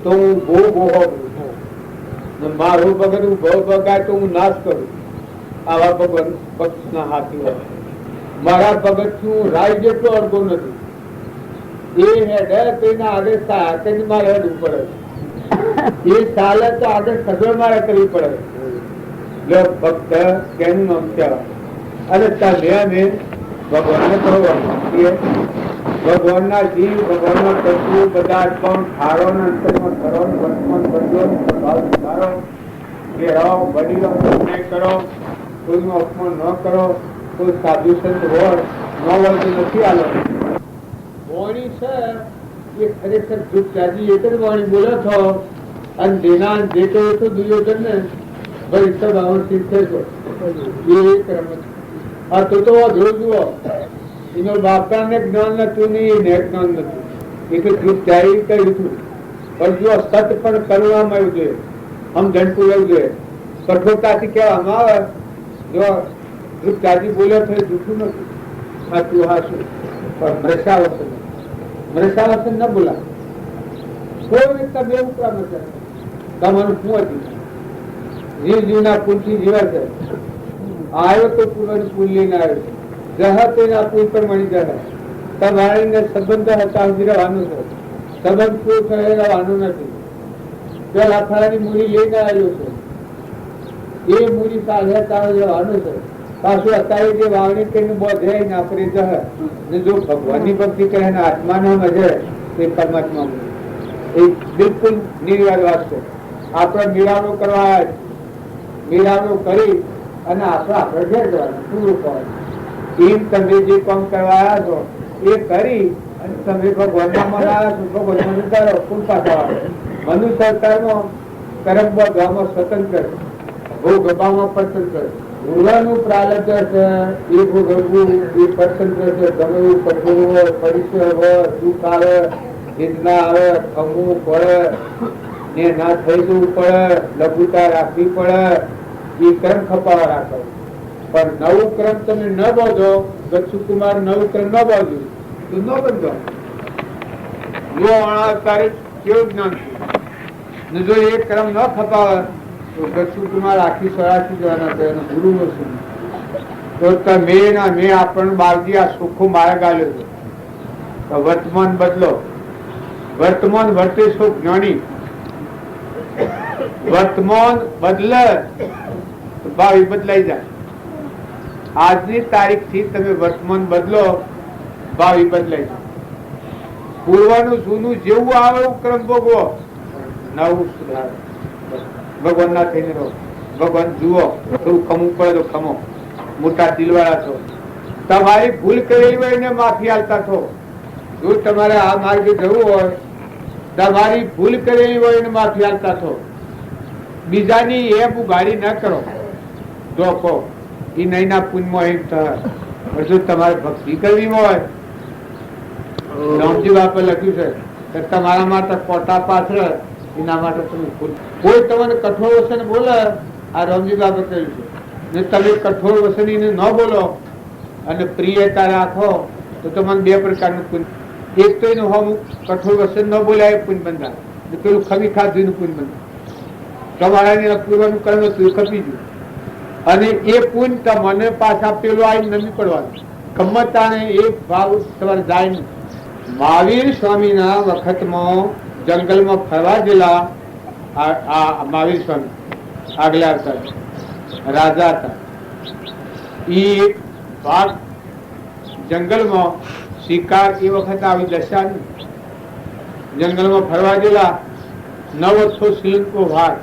તો હું બહુ બહો, મારું ભગત હું બહુ બગાય તો હું નાશ કરું. આવા ભગવાન ભક્ત ના હાથી હોય. મારા ભગત થી હું રાય જેટલો અડગો નથી. એ હેડે તેના આગળ સાયકલ મારે હેડવું પડે, એ ચાલે તો આગળ સગવડ મારે કરવી પડે. ભક્ત કેનું નામ કહેવાય. અને તમે ભગવાનને ભગવાનના જીવ ભગવાનના તત્વો બધા પણ ઠારો અંતરમાં કરો, વર્તમાન બદલો, સ્વભાવ સુધારો, કે રહો વડીલો કરો, કોઈનું અપમાન ન કરો. કોઈ સાધુ સંત હોય ન હોય તો નથી આલો. વાણી છે એ ખરેખર દુઃખ ત્યાગી એક જ વાણી બોલો છો અને દેના જે કહ્યું તો દુર્યોધન ને ભાઈ સબ આવડતી થયો એ એક રમત. આ તો જુઓ એનો બાપને જ્ઞાન નતું નહીં, એને જ્ઞાન નથી. એ તો દુઃખ ત્યાગી કહ્યું હતું. પણ જો સત પણ કરવામાં આવ્યું જોઈએ, સમજણ પૂરવું જોઈએ, કઠોરતાથી કહેવામાં આવે. જો દુઃખ ત્યાગી બોલ્યો તો જૂઠું નથી, સાચું હાશું. પણ મૃષાવસન ન બોલા. કોઈ રીતના બે ઉપરા ન કરે. તમારું શું હતું? જીવ જીવના પુલથી જીવા છે. આવ્યો તો પુલ લઈને આવ્યો, જહ તેના પુલ પર મળી જાય. તમારીને સંબંધ હતા રહેવાનું છે. સંબંધ પૂર કરે રહેવાનું નથી. પેલા ફળાની મૂડી લઈને આવ્યો છે, એ મૂડી સાથે રહેવાનું છે. પાછું અત્યારે જે વાવણી કરીને બોધે આપણે જહ ને જો ભગવાનની ભક્તિ કરે ને આત્માના મજે એ પરમાત્મા એ બિલકુલ નિર્વાદ વાત છે. આપણે મેળાવડો કરવા મેળાવડો કરી અને આપણે ઘેર જવાનું પૂરું કરવાનું. એમ તમે જે કામ કરવા આવ્યા છો એ કરી અને તમે ભગવાનના મન આવ્યા છો, ભગવાન કરો પૂરતા થવા. મનુષ્ય અવતારમાં કરમ ગામમાં સ્વતંત્ર, ભોગ ગભામાં સ્વતંત્ર. ભોગવાનું પ્રાલબ્ધ છે એ ભોગવવું એ સ્વતંત્ર છે. ગમે એવું પઠવું હોય, પરિચય હોય, દુઃખ આવે, વેદના આવે, ખમવું પડે ને ના થઈ જવું પડે, લઘુતા રાખવી પડે, એ કર્મ ખપાવા રાખો. પણ નવું ક્રમ તમે ન બાંધો, ગચ્છુકુમાર નવું ક્રમ ન બાંધ્યું તો ન બંધો. જો અણાવતારે કેવું જ્ઞાન છે, જો એ ક્રમ ન ખપાવે તો ગચ્છુકુમાર આખી સરાથી જવાના છે. એનો ગુરુ નો શું તો તમે ના મેં આપણને બાળજી આ સુખો માર્ગ આલ્યો છે. તો વર્તમાન બદલો. વર્તમાન વર્તે સુખ જ્ઞાની. વર્તમાન બદલે ભાવિ બદલાઈ જાય. આજની તારીખ થી તમે વર્તમાન બદલો, ભાવિ બદલાઈ જાય. પૂર્વનું જૂનું જેવું આવે એવું ક્રમ ભોગવો, નવું સુધારો. ભગવાન ના થઈને રહો. ભગવાન જુઓ, થોડું ખમવું પડે તો ખમો. મોટા દિલવાળા છો. તમારી ભૂલ કરેલી હોય એને માફી આલતા છો. જો તમારે આ માર્ગે જવું હોય, તમારી ભૂલ કરેલી હોય એને માફી આલતા છો. બીજાની એ ઉગાડી ન કરો. જો કહો એ નહીં ના પુણ્યમાં એમ થાય. જો તમારે ભક્તિ કરવી હોય, રામજી બાપે લખ્યું છે કે તમારા માટે કોટા પાછળ એના માટે તમે કોઈ તમને કઠોર વચન બોલે આ રામજી બાબા કહ્યું છે ને તમે કઠોર વસનીને ન બોલો અને પ્રિયતા રાખો તો તમને બે પ્રકારનું પુણ્ય. એક તો એનું હમ કઠોર વસન ન બોલ્યા એ પુણ્ય બંધાય, ને પેલું ખમી ખાધું એનું પુણ્ય બંધાય. તમારા પૂર્વનું કર્મ હતું એ ખપી ગયું અને એ પુણ્ય તમને પાછા પેલું આવીને નથી પડવાનું. કમતાને એક ભાવ તમારે જાય નહીં. મહાવીર સ્વામીના વખતમાં જંગલમાં ફરવા ગયેલા આ મહાવીર સ્વામી આગલા હતા, રાજા હતા. એ વાઘ જંગલમાં શિકાર એ વખત આવી દશા નહીં. જંગલમાં ફરવા ગયેલા 9 શ્રીલંકો વાઘ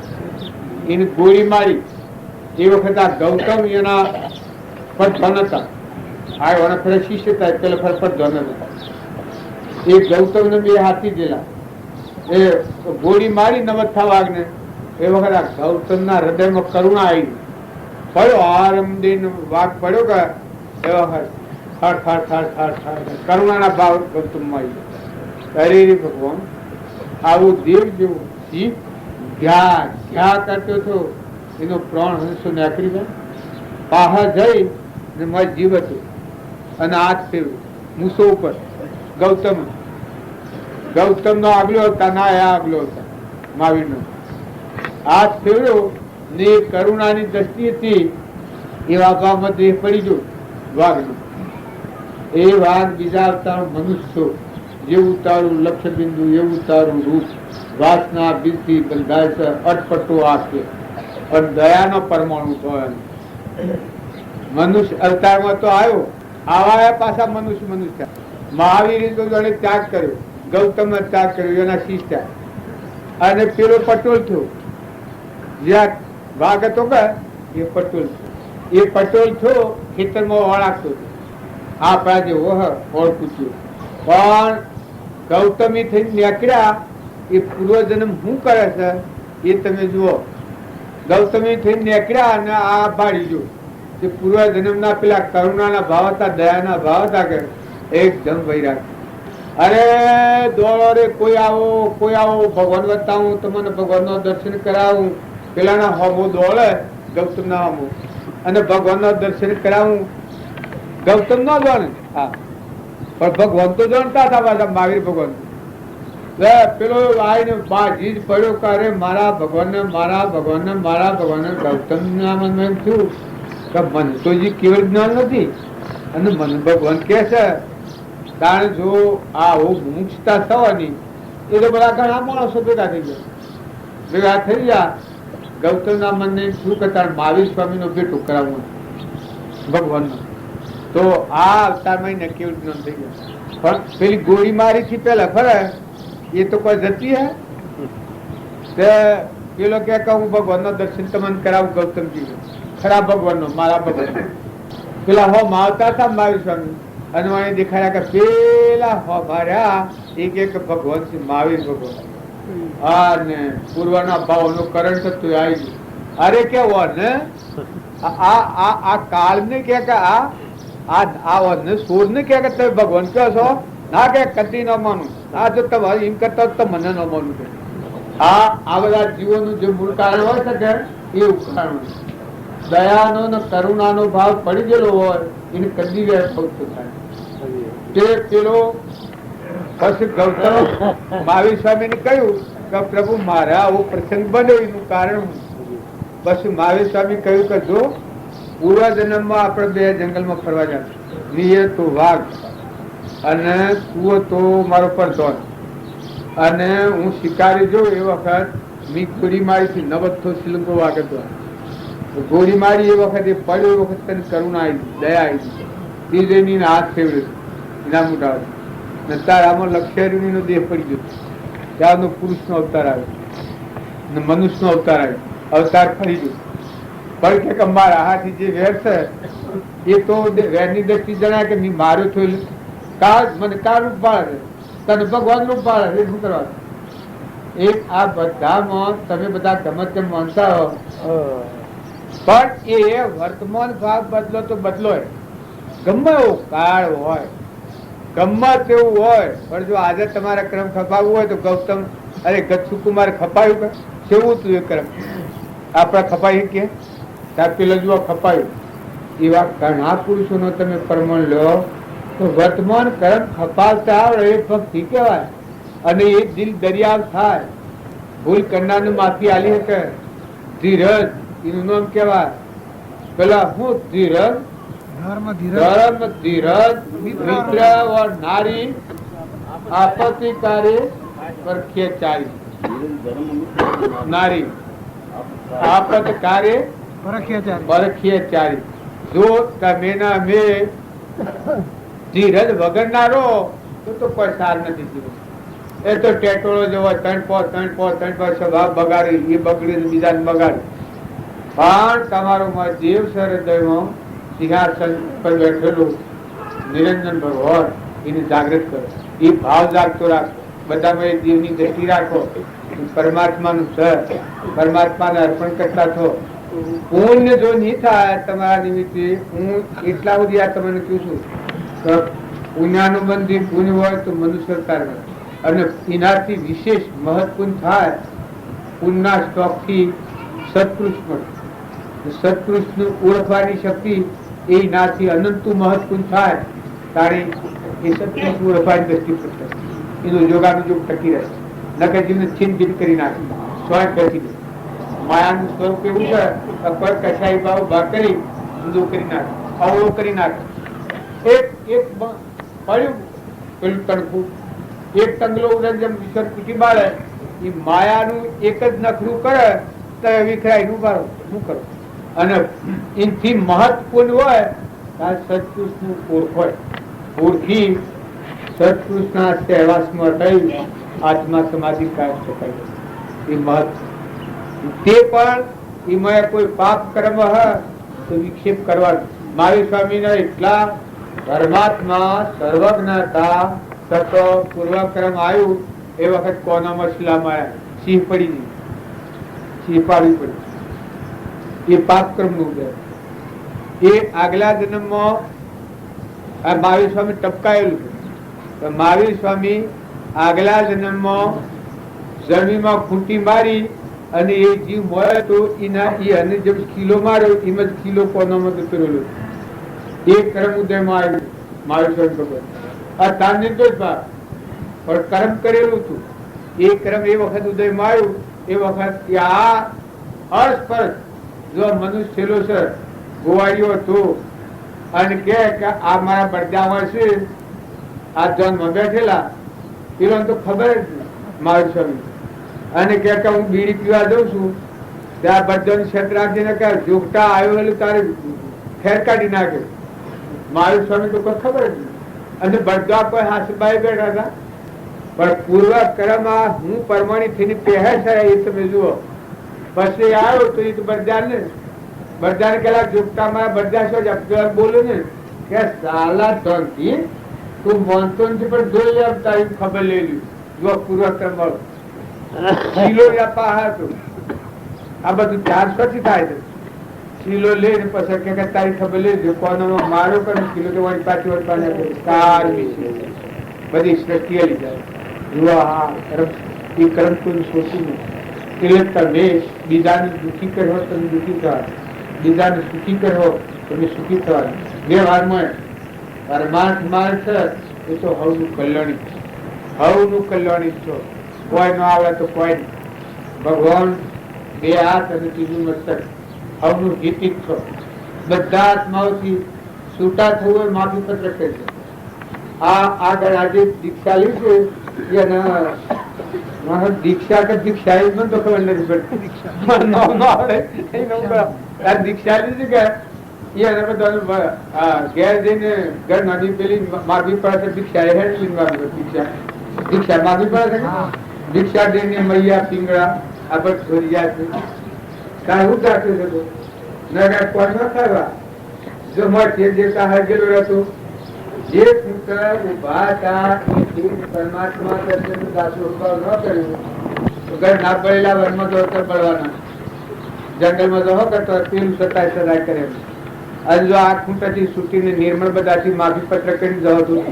એને ગોળી મારી. એ વખત આ ગૌતમ એના પ્રધાન હતા. આ વનફળે શિષ્ય હતા, પેલા ફળ પ્રધાન હતા. એ ગૌતમ ને બે હાથી ગયેલા. એ ગોળી મારી નવથા વાઘને. એ વખત આ ગૌતમ ના હૃદયમાં કરુણા આવી પડ્યો. આરમદીન વાઘ પડ્યો કે એ વખત થર થર થર થર થર કરુણાના ભાવ ગૌતમમાં આવી. અરે ભગવાન, આવું દેવ જેવું જીવ ઘ્યા ઘ્યા કરતો હતો, એનો પ્રાણ હંસો નીકળી જાય. પાહા જઈ ને મત જીવ હતું અને હાથ ફેરવ્યો મૂસો ઉપર. ગૌતમ નો આગલો હતા ના આગલો હતા મહાવીર નો. હાથ ફેરવ્યો ને કરુણાની દ્રષ્ટિથી એવા ભાવમાં દેહ પડી ગયો વાઘ નો. એ વાઘ બીજા અવતાર મનુષ્ય જેવું તારું લક્ષ્ય બિંદુ એવું તારું રૂપ વાસના બીજથી બંધાય છે અટપટો આંખે પણ દયાનો પરમાણુ થયો. મનુષ્ય અવતારમાં તો આવ્યો, આવા પાછા મનુષ્ય. મહાવીરે તો જાણે ત્યાગ કર્યો, ગૌતમ ત્યાગ કર્યો, એના શિષ્ય. અને પેલો પટોલ થયો. જ્યાં વાઘ હતો કે એ પટોલ થયો. એ પટોલ થયો ખેતરમાં વળાકતો હતો. આપણા જેવો ઓળખું છું. પણ ગૌતમી થઈ નીકળ્યા એ પૂર્વજન્મ શું કરે છે એ તમે જુઓ. ગૌતમી થઈ નીકળ્યા અને આ ભાડી જો જે પૂર્વજન્મના પેલા કરુણાના ભાવ હતા, દયાના ભાવ હતા કે એકદમ વૈરાગ. અરે દોડો રે, કોઈ આવો ભગવાન બતાવું, તમને ભગવાન નું દર્શન કરાવું. પેલાના હોમો દોડે ગૌતમ ના હોમો અને ભગવાન નું દર્શન કરાવું. ગૌતમ ન જાણે, હા, પણ ભગવાન તો જાણતા હતા પાછા મહાવીર ભગવાન. પેલો આવીને બાજી જ પડ્યો કે અરે મારા ભગવાન ગૌતમ ના મનમાં એમ થયું કે મને તો જે કેવળ જ્ઞાન નથી અને મને ભગવાન કે છે. કારણ જો આવો મુક્તતા થવાની એ તો બધા ઘણા માણસો ભેગા થઈ ગયા. ગૌતમ ના મનને શું કરતા મહાવીર સ્વામી નો ભેટો કરાવવું ભગવાન નો. તો આ અવતારમાં કેવું જ્ઞાન થઈ ગયું. પણ પેલી ગોળી મારી થી પેલા ફરે એ તો કોઈ જતી હે. પેલો કે હું ભગવાન નો દર્શન તમને કરાવું ગૌતમજી. ખરા ભગવાન નો, મારા ભગવાન. પેલા હો માવતા હતા મહાવીર સ્વામી અને મને દેખાડ્યા કે પેલા હો માર્યા એક ભગવાન છે મહાવીર ભગવાન. અને પૂર્વના ભાવ નું કરંટ હતું આવી ગયું. અરે કેવો ને આ કાળ ને કે સોર ને કે તમે ભગવાન કહો છો ના કે કદી ન માનું. આ જો તમારે એમ કરતા તો મને ન માનું. આ બધા જીવોનું જે મૂળ કારણ હોય શકે એ ઉપકરણ હોય. દયાનો ને કરુણાનો ભાવ પડી ગયેલો હોય એને કદી વ્યર્થ થાય. તે પેલો પછી ગૌતમ મહાવીર સ્વામીને કહ્યું કે પ્રભુ મારે આવો પ્રસંગ બન્યો એનું કારણ. પછી મહાવીર સ્વામી કહ્યું કે જો પૂર્વજન્મમાં આપણે બે જંગલમાં ફરવા જાય, નીએ તો વાઘ અને કુવો તો મારો પરધોન અને હું શિકારી જોઉં એ વખત મી ગોળી મારી થી 9 શ્રીલંકો વાઘ હતો. ગોળી મારી એ વખત એ પડ્યો એ વખત તને કરુણા આવી, દયા આવી. ત્રીજેની હાથ ફેવડ્યો એના મોટા ને તારામાં લક્ષેરીનો દેહ પડી ગયો. ત્યારનો પુરુષનો અવતાર આવ્યો ને મનુષ્યનો અવતાર આવ્યો. અવતાર ફરી ગયો. પણ કે મારા હાથી જે વેર છે એ તો વેરની દ્રષ્ટિ જણાય કે મેં માર્યો થયો મને કાર રૂપ પાડે તને ભગવાન રૂપ પાડે એ શું કરવા. એક આ બધામાં તમે બધા ગમે તેમ માનતા હો પણ એ વર્તમાન ભાગ બદલો તો બદલો. ગમે એવો કાળ હોય, ગમે તેવું હોય, પણ જો આજે તમારે ક્રમ ખપાવવું હોય તો ગૌતમ અરે ગચ્છુ કુમાર ખપાયું કેવું તું એ ક્રમ આપણા ખપાઈ કે ત્યાં પેલો જુઓ ખપાયું. એવા ઘણા પુરુષોનો તમે પ્રમાણ લો તો વર્તમાન કર્મ ખપાવતા આવડે એ ભક્તિ કહેવાય. અને એ દિલ દરિયા થાય. ભૂલ કરનારનું માફી આલી શકે. ધીરજ એનું નામ કહેવાય. પેલા હું ધીરજ ધર્મ ધીરજ મિત્ર ઓર નારી આપત્તિકારી પરખ્યચારી. નારી આપતકારે પરખ્યચારી. જો તમે ના મેં ધીરજ વગર ના રહો તો કોઈ સાર નથી જીવન. એ તો ટેટોળો જેવો 3 સ્વભાવ બગાડી, એ બગડી બીજાને બગાડી. પણ તમારું જીવ હૃદયમાં સિંહાસન પર બેઠેલું નિરંજન ભગવાન એને જાગૃત કરો. એ ભાવ જાગતો રાખો. બધામાં એ જીવની દ્રષ્ટિ રાખો. પરમાત્માનું સર પરમાત્માને અર્પણ કરતા થો. પુણ્ય જો નહીં થાય તમારા નિમિત્તે, હું એટલા સુધી આ તમને કહું છું, પુણ્યાનું બંધી પુણ્ય હોય તો મનુષ્ય કારણ, અને એનાથી વિશેષ મહત્વપૂર્ણ થાય પુણ્યના સ્ટોકથી સત્પુરુષ મળે. સત્પુરુષનું ઓળખવાની શક્તિ એ નાથી અનંતું મહત્વપૂર્ણ થાય તારે એ સત્પુરુષ ઓળખવાની દ્રષ્ટિ પડશે. એનું યોગાનું યોગ ટકી રહેશે. નકર જીવને છીન ભીન કરી નાખે, સ્વયં બેસી દે. માયાનું સ્વરૂપ એવું છે, કોઈ કસાઈ ભાવ ભાગ કરી ઊંધો કરી નાખે, અવળો કરી નાખે. એક પડ્યું પેલું તણખું, એક તંગલો ઉડે જેમ વિસર કુટી બાળે, એ માયાનું એક જ નખરું કરે તો વિખરાય નું બાળો શું કરો. અને એથી મહત્વપૂર્ણ હોય ત્યારે સત્પુરુષનું ઓળખોય. ઓળખી સત્પુરુષના સહેવાસમાં થઈ આત્મા સમાધિ કાયમ શકાય. એ મહત્વ. તે પણ એમાં કોઈ પાપ કર્મ હોય તો વિક્ષેપ કરવાનો. મહાવીર સ્વામીના એટલા પરમાત્મા સર્વજ્ઞ હતા તો પૂર્વક્રમ આવ્યું એ વખત કોનામાં શિલામાં સિંહ પડી ગઈ, સિંહ પાડવી પડી. એ પાપ કર્મ નું ઉદય. એ આગલા જન્મમાં આ મહાવીર સ્વામી ટપકાયેલું છે. તો મહાવીર સ્વામી આગલા જન્મમાં જમીનમાં ખૂંટી મારી અને એ જીવ મળે તો એના અને જેમ કિલો માર્યો એમ જ કિલો કોનામાં જતો રહેલો. એ કર્મ ઉદયમાં આવ્યું મહાવીર સ્વામી ભગવાન. આ તાર નિર્દોષ ભાગ પણ કર્મ કરેલું હતું. એ કર્મ એ વખત ઉદયમાં આવ્યું. એ વખત આ અર્શ પર જો મનુષ્ય થયેલો છે, ગોવાળીઓ હતો અને કે આ મારા બળદામાં છે, આ જન્મ બેઠેલા પેલો તો ખબર જ નહીં મહાવીર સ્વામી. અને કે હું બીડી પીવા દઉં છું ત્યાં બધાને શેત રાખીને કે જોગટા આવ્યો એટલે તારે ફેર કાઢી નાખે. મહાવીર સ્વામી તો કોઈ ખબર જ નહીં. અને બધા કોઈ હાથબાઈ બેઠા હતા. પણ પૂર્વ કર્મ હું પરમાણી થઈને પહેરે છે એ તમે જુઓ. પછી આવ્યો તો એ તો બરદાને કેલા જોગટામાં બધા છો બોલો ને કે સાલા ધનથી તું માનતો નથી પણ જોઈ લે તારી ખબર લઈ લ્યું. જો પૂર્વ કર્મ વાળો શીલો વ્યાપા હતો. આ બધું 400 થી થાય છે. શીલો લઈને પછી કે તારી ખબર લઈ કોનો મારો કરે શીલો તો વળી પાછી કાર બધી સૃષ્ટિ લીધા. જુઓ હા એ કર્મ કોઈ સોચી નહીં. એટલે તમે બીજાને દુઃખી કરો તમે દુઃખી થવા, બીજાને સુખી કરો તમે સુખી થવા. બે વારમાં પરમાત્મા છે એ તો હવનું કલ્યાણી, હવનું કલ્યાણી છો. કોઈ ન આવે તો કોઈ નહીં. ભગવાન બે હાથ અને ત્રીજું મસ્તક હવનું હિતિક છો. બધા આત્માઓથી છૂટા થવું હોય માફી પત્ર કહે છે. આ આગળ આજે દીક્ષા લીધી દીક્ષા કે દીક્ષા એ મને તો ખબર નથી પડતી. દીક્ષા લીધી કે એને બધા ઘેર જઈને ઘર નદી પેલી માગવી પડે છે. દીક્ષા એ હેડ દીક્ષા માગવી પડે છે. દીક્ષા દઈને મૈયા પિંગળા આ બધું છોડી જાય છે. કાંઈ હું જાતું છે કોઈ ન કરવા જો મળે દેતા હાજર રહેતો. જે પુત્ર ઉભા હતા પરમાત્મા દર્શન દાસોભાવ ન કર્યું તો ઘર ના પડેલા વનમાં તો પડવાના, જંગલમાં તો કરતો પેલું સતાય સદાય કરે. અને જો આ ખૂંટાથી છૂટીને નિર્મળ બધાથી માફી પત્ર કરી જતું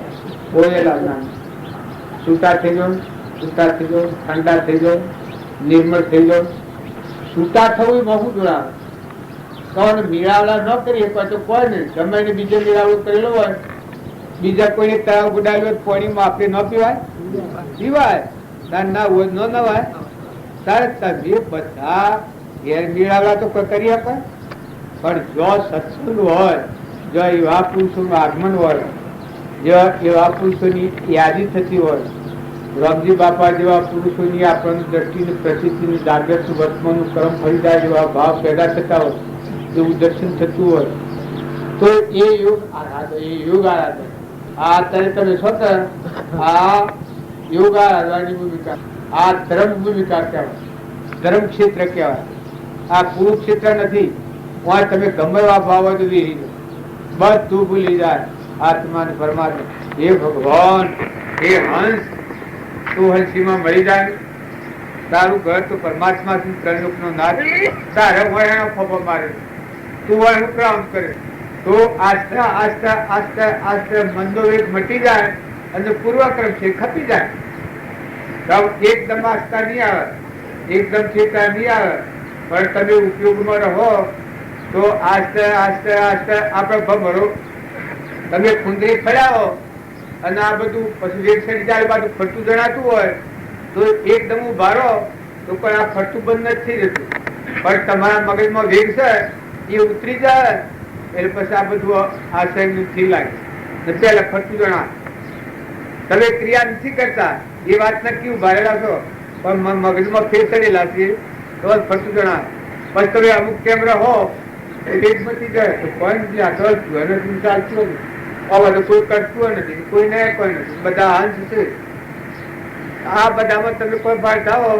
બોલેલા ના છૂટા થઈ જાઓ, છૂટા થઈ જાઓ, ઠંડા થઈ જાઓ, નિર્મળ થઈ જાઓ. છૂટા થવું એ મોંઘું જોડાવે. કોણ મેળાવડા ન કરીએ તો કોઈ નહીં. ગમે એને બીજે મેળાવડો કરેલો હોય, બીજા કોઈને તળાવ ગુડાવ્યો હોય, પાણીમાં આપણે ન પીવાય? પીવાય. ના હોય ન નવાય. તારે તમે બધા ઘેર મેળાવડા તો કોઈ કરી શકે, પણ જો સત્સંગ હોય, જો એવા પુરુષોનું આગમન હોય, જો એવા પુરુષોની યાદી થતી હોય, રામજી બાપા જેવા પુરુષોની આપણને દ્રષ્ટિની પ્રસિદ્ધિની જાગૃત વર્તમાનનું કર્મ ફરી જાય જેવા ભાવ પેદા થતા હોય, એવું દર્શન થતું હોય, તો એ યોગ આરાધન. આ અત્યારે તમે સ્વતઃ આ યોગ આરાધવાની ભૂમિકા, આ ધર્મ ભૂમિકા કહેવાય, ધર્મ ક્ષેત્ર કહેવાય. આ કુરુક્ષેત્ર નથી. ત્યાં તમે ગમે એવા ભાવ હોય તો વેરી દો, બધું ભૂલી જાય આત્મા ને પરમાત્મા. હે ભગવાન, હે હંસ, તું હંસીમાં મળી જાય, તારું ઘર તો પરમાત્મા ત્રણલોક નો નાથ, તારે વહેણો ફોફો મારે, તું વહેણ ક્રામ કરે, તો આસ્તે આસ્તે આસ્તે આસ્તે મંદો વેગ મટી જાય અને પૂર્વક્રમ છે ખપી જાય. એકદમ આસ્થા નહીં આવે, એકદમ ચેતા નહીં આવે, પણ તમે ઉપયોગમાં રહો તો આસ્તે આસ્તે આસ્તે આપણે ભમરો તમે કુંદરી ફળાવો અને આ બધું પછી વેગ સડી જાય, બાજુ ફરતું જણાતું હોય તો એકદમ ઉભા રહો તો પણ આ ફરતું બંધ નથી રહેતું. પણ તમારા મગજમાં વેગ છે એ ઉતરી જાય એટલે પછી આ બધું આશય નથી લાગે. પેલા ફરતું જણા તમે ક્રિયા નથી કરતા એ વાત નક્કી ઉભા રહેલા છો, પણ મગજમાં ફેર ચડેલા છે તો ફરતું જણા. પછી તમે અમુક કેમ રહો વેગ મટી જાય તો કોઈ આગળ ચાલતું નથી, આવા તો કોઈ કરતું નથી, કોઈ નહીં, કોઈ નથી, બધા અંશ છે. આ બધામાં તમે કોઈ ભાગ થાવો,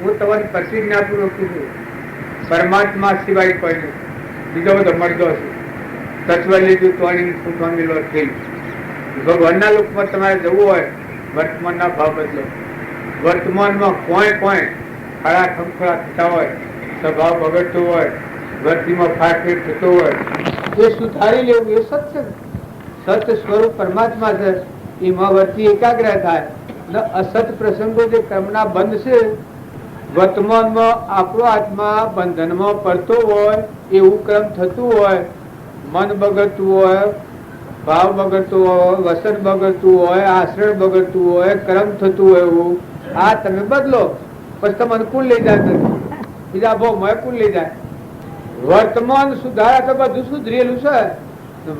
હું તમારી પ્રતિજ્ઞાપૂર્વક કીધું, પરમાત્મા સિવાય કોઈ નથી, બીજો બધો મળતો છે. તત્વ લીધું તોડી ફૂટવાની લોટ થઈ. ભગવાનના લોકમાં તમારે જવું હોય, વર્તમાનના ભાવ બદલો. વર્તમાનમાં કોઈ ખડા ખમખડા થતા હોય, સ્વભાવ બગડતો હોય, વર્તીમાં ફાટફેટ થતો હોય, એ સુધારી લેવું એ સત્સંગ. સત્ય સ્વરૂપ પરમાત્મા છે, એમાં વર્તી એકાગ્ર થાય. અસત પ્રસંગો જે કર્મના બંધ છે, વર્તમાનમાં આપણો આત્મા બંધનમાં પડતો હોય, એવું કર્મ થતું હોય, મન બગડતું હોય, ભાવ બગડતો હોય, વસન બગડતું હોય, આશ્રય બગડતું હોય, કર્મ થતું હોય, એવું આ તમે બદલો પછી તમને કુલ લઈ જાય, બીજા ભાવ માં કુલ લઈ જાય. વર્તમાન સુધારા તો બધું સુધરેલું છે,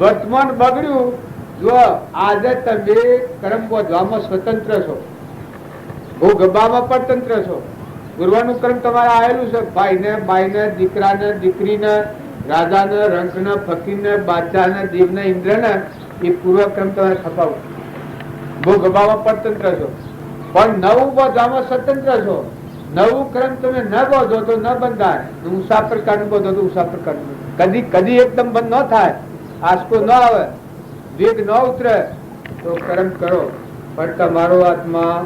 વર્તમાન બગડ્યું. જો આજે તમે કર્મ બોધવામાં સ્વતંત્ર છો, ભોગવવામાં પરતંત્ર છો. ગુરવાનું કર્મ તમારે આવેલું છે, ભાઈને બાઈને, દીકરાને દીકરીને, રાજાને રંકને, ફકીરને, બાદશાહને, દેવને, ઇન્દ્રને, એ પૂર્વક્રમ તમારે ખપાવું. ભોગવવામાં પરતંત્ર છો, પણ નવું બોધવામાં સ્વતંત્ર છો. નવું ક્રમ તમે ન બોધો તો ન બંધાય, ઉષા પ્રકારનું બોધો તો ઉષા પ્રકારનું. કદી એકદમ બંધ ન થાય, આસકો ન આવે, વેગ ન ઉતરે તો કર્મ કરો, પણ તમારો આત્મા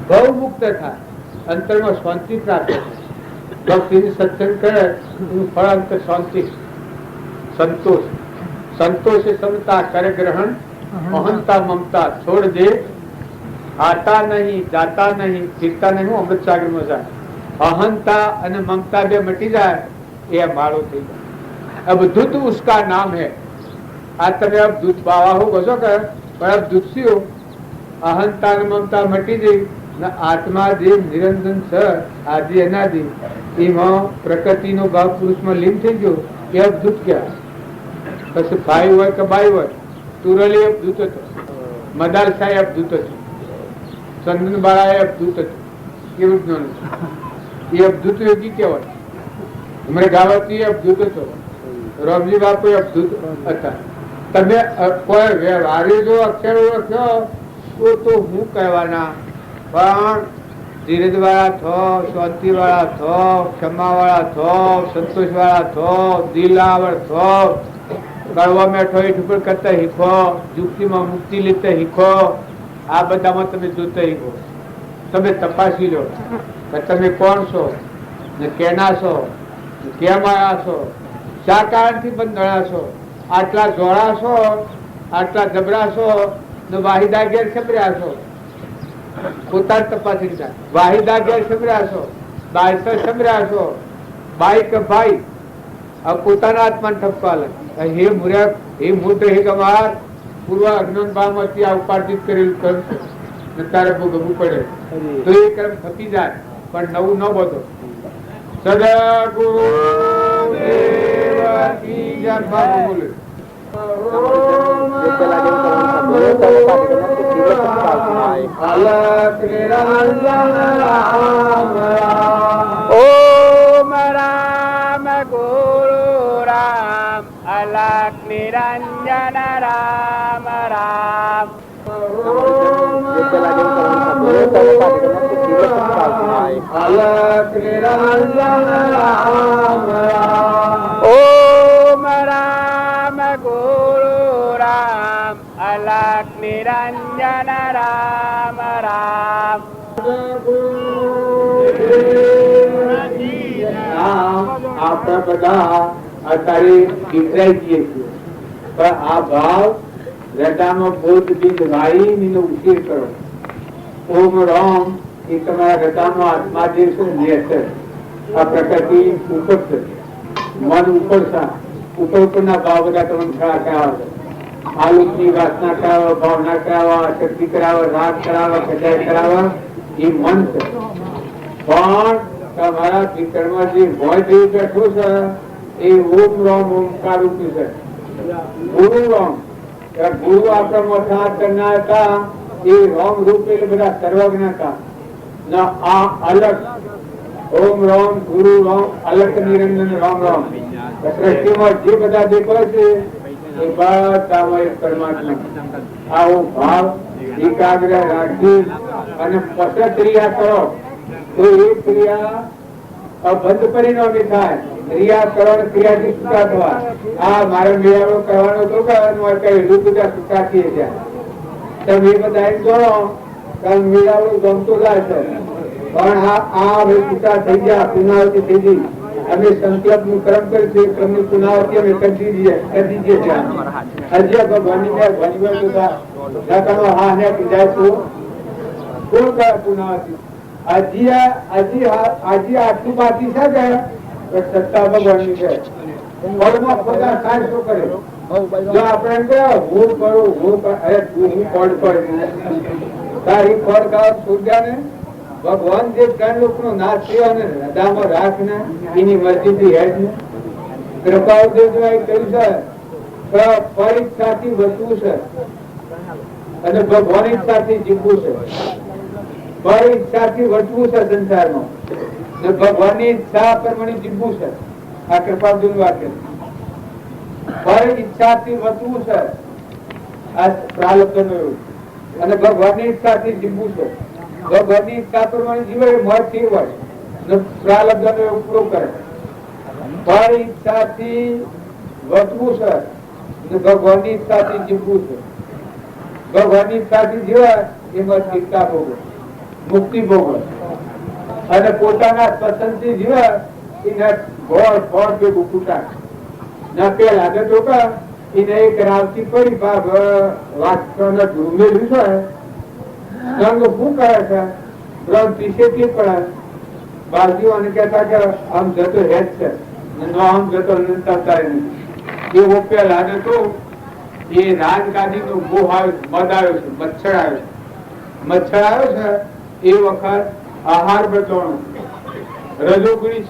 બહુ મુક્ત થાય, અંતરમાં શાંતિ પ્રાપ્ત થાય. ભક્તિની સત્સંગ કરે એનું ફળ અંતર શાંતિ, સંતોષ. સંતોષ એ સમતા, કરે ગ્રહણ, અહંતા મમતા છોડ દે, આતા નહીં, જાતા નહીં, ફીરતા નહીં. હું અમૃત સાગર માં જાય, અહંતા અને મમતા બે મટી જાય, એ માળો થઈ જાય. અબધૂત ઉસકા નામ હે. આ તમે અબધૂત બાવા હો ગજો કે, પણ અબધૂત શું? અહંતા અને મમતા મટી જઈ, આત્મા જે નિરંજન છે, આદિ અનાદિ, એમાં પ્રકૃતિનો ભાવ પુરુષમાં લીન થઈ ગયો, એ અબધૂત કહેવાય. પછી ભાઈ હોય કે બાઈ હોય, તુરલી અબધૂત હતો, મદાર સાહેબ અબધૂત હતો, ચંદન બાળા અબધૂત હતું. કેવું જ્ઞાન એ અબધૂત યોગી કહેવાય. હમણાં ગાવતી અબધૂત હતો, રામજી બાપુ અબધૂત હતા. તમે કોઈ વ્યવહારે જો અક્ષર ઓળખ્યો તો હું કહેવાના, પણ ધીરજ વાળા થો, શાંતિ વાળા થો, ક્ષમા વાળા થો, સંતોષ વાળા થો, દિલાવર થો, કડવા મેઠો એ ઠુકર કરતા શીખો, યુક્તિમાં મુક્તિ લેતા શીખો. આ બધામાં તમે જોતા શીખો. તમે તપાસી લો કે તમે કોણ છો, ને કેના છો, કેમ આવ્યા છો, શા કારણથી બંધાયા છો, આટલા જોડા છો, આટલા જબરા છો, ને વાહિદા ઘેર સબર્યા છો. પોતાની તપાસી લીધા, વાહિદા ઘેર સબર્યા છો, બાયસો સમર્યા છો બાઈક ભાઈ अब પોતાના આત્માને ઠપકો આલે હે મૂર્ખ હે મૂર્ખ હે ગમાર પૂર્વ અજ્ઞાન ભાવમાંથી આ ઉપાર્જિત કરેલું કર્મ છે તારે ભોગવવું પડે તો એ કર્મ થતી જાય પણ નવું ન બધો સદગુરુ દેવ કી જય બોલે અલખ નિરંજન રામ રામ ઓમ રામ ગુરુ રામ અલખ નિરંજન રામ રામ અલખ નિરંજન રામ રામ ઓમ રામ ગુરુ રામ અલખ નિરંજન રામ રામ આપણે બધા અત્યારે વિખરાઈ જઈએ છીએ પણ આ ભાવ રટામાં બોધ બીજ વાઈ નો ઉછેર કરો ઓમ રામ એ તમારા રટામાં આત્મા જે છે નેચર આ પ્રકૃતિ ઉપર છે મન ઉપર ઉપરના ભાવ બધા તમને ખરા કરાવે આલુકની વાસના કરાવે ભાવના કરાવવા શક્તિ કરાવે રાગ કરાવે કચાઈ કરાવે એ મન છે પણ તમારા ભીતરમાં જે ભય થઈ બેઠો છે એ ઓમ રામ ઓમકાર રૂપી છે ગુરુ રામ ગુરુ આપણા મોટા હાથ કરનાર હતા એ રામ રૂપ એટલે બધા સર્વજ્ઞ હતા ના આ અલગ ઓમ રામ ગુરુ રામ અલગ નિરંજન રામ રામ સૃષ્ટિમાં જે બધા દેખાય છે એ બધામાં એક પરમાત્મા આવો ભાવ એકાગ્ર રાખી અને પછી ક્રિયા કરો તો એ ક્રિયા બંધ પરિણામી થાય ક્રિયા કરવાની ક્રિયાથી સુકા થવા આ મારે મેળાવો કરવાનો તો કરવાનું કઈ બધા સુકા થઈએ ત્યાં તમે એ બધા એમ જોડો કારણ મેળાવો ગમતો જાય છે પણ આ સુકા થઈ ગયા પુનાવતી થઈ ગઈ અમે સંકલ્પ નું કર્મ કરી છે ક્રમ ની પુનાવતી અમે કરી દીજીએ ત્યાં હજી ભગવાનની હા ને જાય તો કોણ કરે પુનાવતી હજી આટલું બાકી છે કે સત્તા ભગવાનની છે ફળમાં ખોટા સાંજ શું કરે જો આપણે કે હું કરું હું અરે તું હું ફળ કર તારી ફળ ખાવ સૂર્યા ને ભગવાન જે ત્રણ લોક નો નાશ થયો ને હૃદયમાં રાખ ને એની મરજીથી હેડ ને કૃપા કહ્યું છે પરીક્ષાથી વધવું છે અને ભગવાન ઈચ્છાથી જીવવું છે પરીક્ષાથી વધવું છે સંસારમાં ભગવાનની ઈચ્છા પ્રમાણે જીવવું છે આ કૃપાનું વાક્ય પરીક્ષાથી વધવું છે આ પ્રારબ્ધનું એવું અને ભગવાનની ઈચ્છાથી જીવવું છે ભગવાનની ઈચ્છા પ્રમાણે જીવે મળતી હોય પ્રારબ્ધનો એવું પૂરો કરે પરીક્ષાથી વધવું છે અને ભગવાનની ઈચ્છાથી જીવવું છે ભગવાનની ઈચ્છાથી જીવાય એમાં ચિંતા ભોગવે મુક્તિ ભોગવે અને પોતાના પસંદથી જીવે એને ગોળ ફળ ભેગું કૂટા ના પેલા તો ટોકા એને એક રાવતી પડી વાસ્તવના ધૂમેલું છે રંગ શું કરે છે રંગ પીસેથી પડે બાજુ અને કહેતા કે આમ જતો હેજ છે આમ જતો નંતરતા નથી એવો પેલા તો એ રાજગાદી નો મોહ આવ્યો મદ આવ્યો છે મચ્છર આવ્યો છે એ વખત આહાર બચવાનો રજોગુણી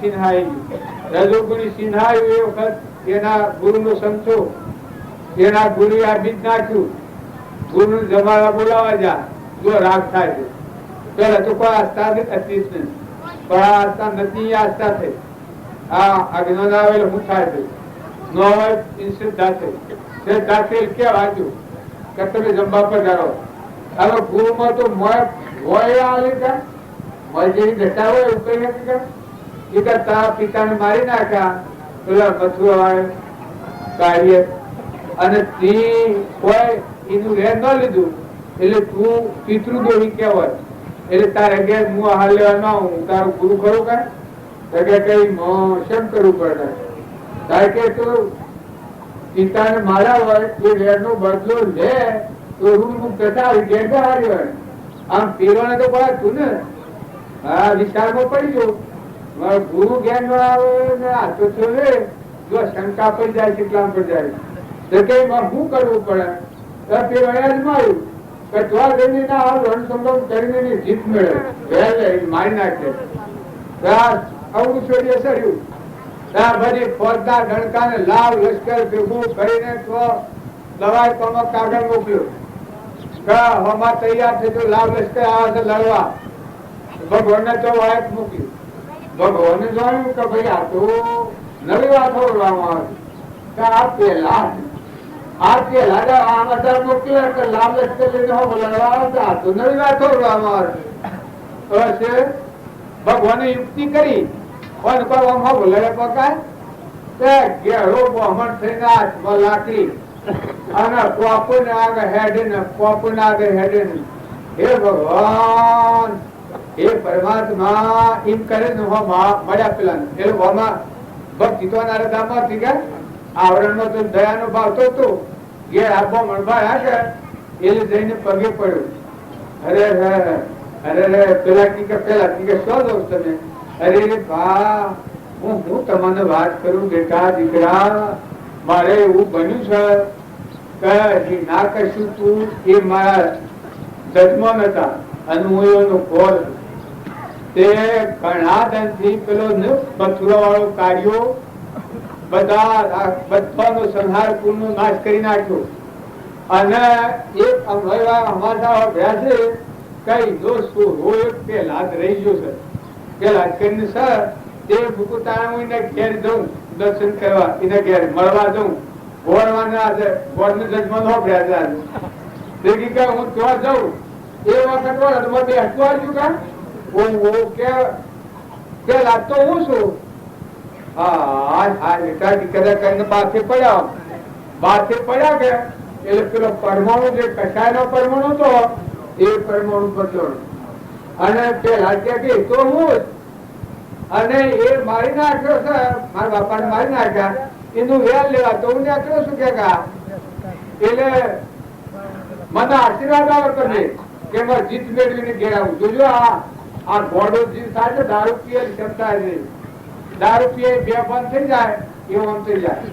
સિન્હાઈ એ વખત એના ગુરુ નો સંતો એના ગુરુ આ બીજ નાખ્યું ગુરુ જમાડા બોલાવા જા જો રાગ થાય છે પેલા તો કોઈ આસ્થા હતી જ નહીં પણ આ આસ્થા નથી આસ્થા થઈ આ અજ્ઞાન આવેલો શું થાય છે નો હોય સિદ્ધા છે કે વાંચ્યું કે તમે જંબા પર જાઓ હવે ગુરુમાં તો હોય આવે કે જેની દશા હોય એવું કઈ નથી કે તારા પિતાને મારી નાખ્યા પેલા મથુરા વાળે કાર્ય અને તે હોય એનું રેર ન લીધું એટલે તું પિતૃદ્રોહી કહેવાય એટલે તારે ઘેર હું હાલ લેવા ના હું તારું ગુરુ ખરું કે કઈ શેમ કરવું પડે કારણ કે તું પિતાને મારા હોય એ વેર નો બદલો લે તો ઋણ મુક્ત થાય ઘેર હારી હોય આમ પીરવાને તો પડે તું ને હા વિચારમાં પડી ગયો મારો ગુરુ જ્ઞાન નો આવે ને આ તો ચોલે જો શંકા પર જાય કેટલા પર જાય તો કે શું કરવું પડે તો તે વયા જ માર્યું કે તો જઈને ના આ રણસંગ્રામ કરીને ની જીત મેળવે વહેલે મારી નાખે આવું છોડીએ સર્યું ત્યાં બધી ફોજદાર ગણકાને લાવ લશ્કર ભેગું કરીને તો દવાઈ કમક કાગળ મોકલ્યો હમા તૈયાર છે તો લાવ લશ્કર આવે છે લડવા ભગવાનને તો વાયક મૂક્યું ભગવાને જોયું કે ભાઈ આ તો નવી વાત ઓળવામાં આવે આ પેલા આમાં મોકલ્યા કે લાવ લશ્કર લઈને લડવા આવે આ તો નવી વાત ઓળવામાં આવે છે ભગવાને યુક્તિ કરી પણ કરવામાં બોલે પકાય તે ઘેરો બ્રાહ્મણ થઈને હાથમાં લાકડી અને પોપુને આગળ હેડે ને પોપુને આગળ હેડે ને હે ભગવાન હે પરમાત્મા એમ કરે ને મળ્યા પેલા એ લોકોમાં ભક્તિ તો નારદામાં થઈ ગયા આવરણમાં તો દયાનો ભાવ તો હતો ઘેર આપવા મણભાઈ આગળ એટલે જઈને પગે પડ્યો અરે પેલા ટીકે શું દઉં તમે અરે બા હું તમને વાત કરું બેટા દીકરા મારે એવું બન્યું છે કે ના કરશું તું એ મારા જજમાન હતા અને હું એનો ઘોર તે ઘણા દનથી પેલો મથુરા વાળો કાર્યો બધાનો સંહાર કુળનો નાશ કરી નાખ્યો અને એક અમારા ભ્યા છે કઈ દોસ્ત હોય પેલા રહી ગયો છે પેલા કરીને સર તે મુકુતાણા ઘેર જઉં દર્શન કરવા એને ઘેર મળવા જઉં ગોળવાના છે ગોળને જજમાન હો ભ્યા છે કે હું ત્યાં જાઉં એ વખત બે અટવાડ્યું કા કે લાગતો હું છું હા બેટા દીકરા કરીને બાથે પડ્યા કે એટલે પેલો પરમાણુ જે કસાયનો પરમાણુ હતો એ પરમાણુ બદલો અને પેલા કે તો હું અને એ મારી નાખ્યો છે મારા બાપાને મારી નાખ્યા એનું વેલ લેવા તો હું નાખ્યો છું કે એટલે મને આશીર્વાદ આવે તમે કે મારે જીત મેળવીને ઘેર આવું જોજો આ ઘોડો જીત થાય છે દારૂ પીએ ક્ષમતા છે દારૂ પીએ બે બંધ થઈ જાય એવું આમ થઈ જાય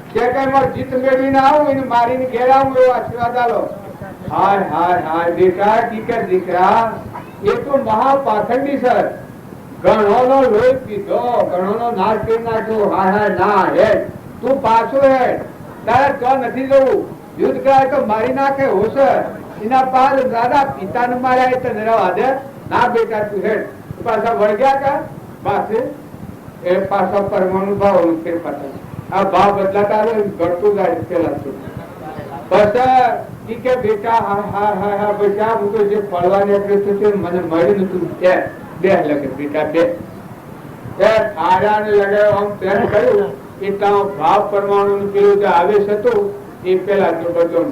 કે કઈ મારે જીત મેળવીને આવું એને મારીને ઘેર આવું એવો આશીર્વાદ આલો હાય બેટા દીકરા એ તો મહાપાખંડી સર ગણોનો લોહી પીધો ગણોનો નાશ કરી નાખ્યો હાય ના હે તું પાછો હે તારે તો નથી જવું યુદ્ધ કરાય તો મારી નાખે હોશર એના પાલ દાદા પિતાને માર્યા તો નરવા દે ના બેટા તું હેડ પાછા વળગ્યા કા પાસે એ પાછા પરમાણુ ભાવ ફેર પાછા આ ભાવ બદલાતા ઘટતું જાય પેલા પછી કે બેટા હા બેટા હું તો જે પડવાની મને મળ્યું તું બે લગે બેટા બે આરાને લગાવ્યો આમ પ્લાન કર્યું એટલા ભાવ પરમાણુ નું પેલું જે આવેશ હતું એ પેલા તો બધો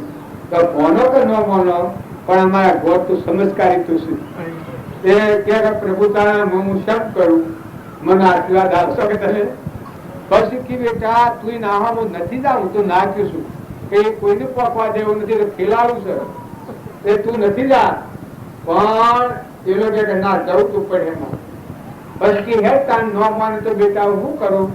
તો મોનો કે ન મોનો પણ અમારા ગોળ તું સમજકારી તું છું એ કે પ્રભુતાના હું શમ કરું મને આશીર્વાદ આપશો કે તમે પછી કે બેટા તું નાહવા હું નથી જાઉં તું નાખ્યું છું કે કોઈને પોકવા દેવું નથી ખેલાડું છે એ તું નથી જા પણ એ લોકો કે ના જવું તું પડે એમાં પછી હે તાન ન માને તો બેટા હું કરું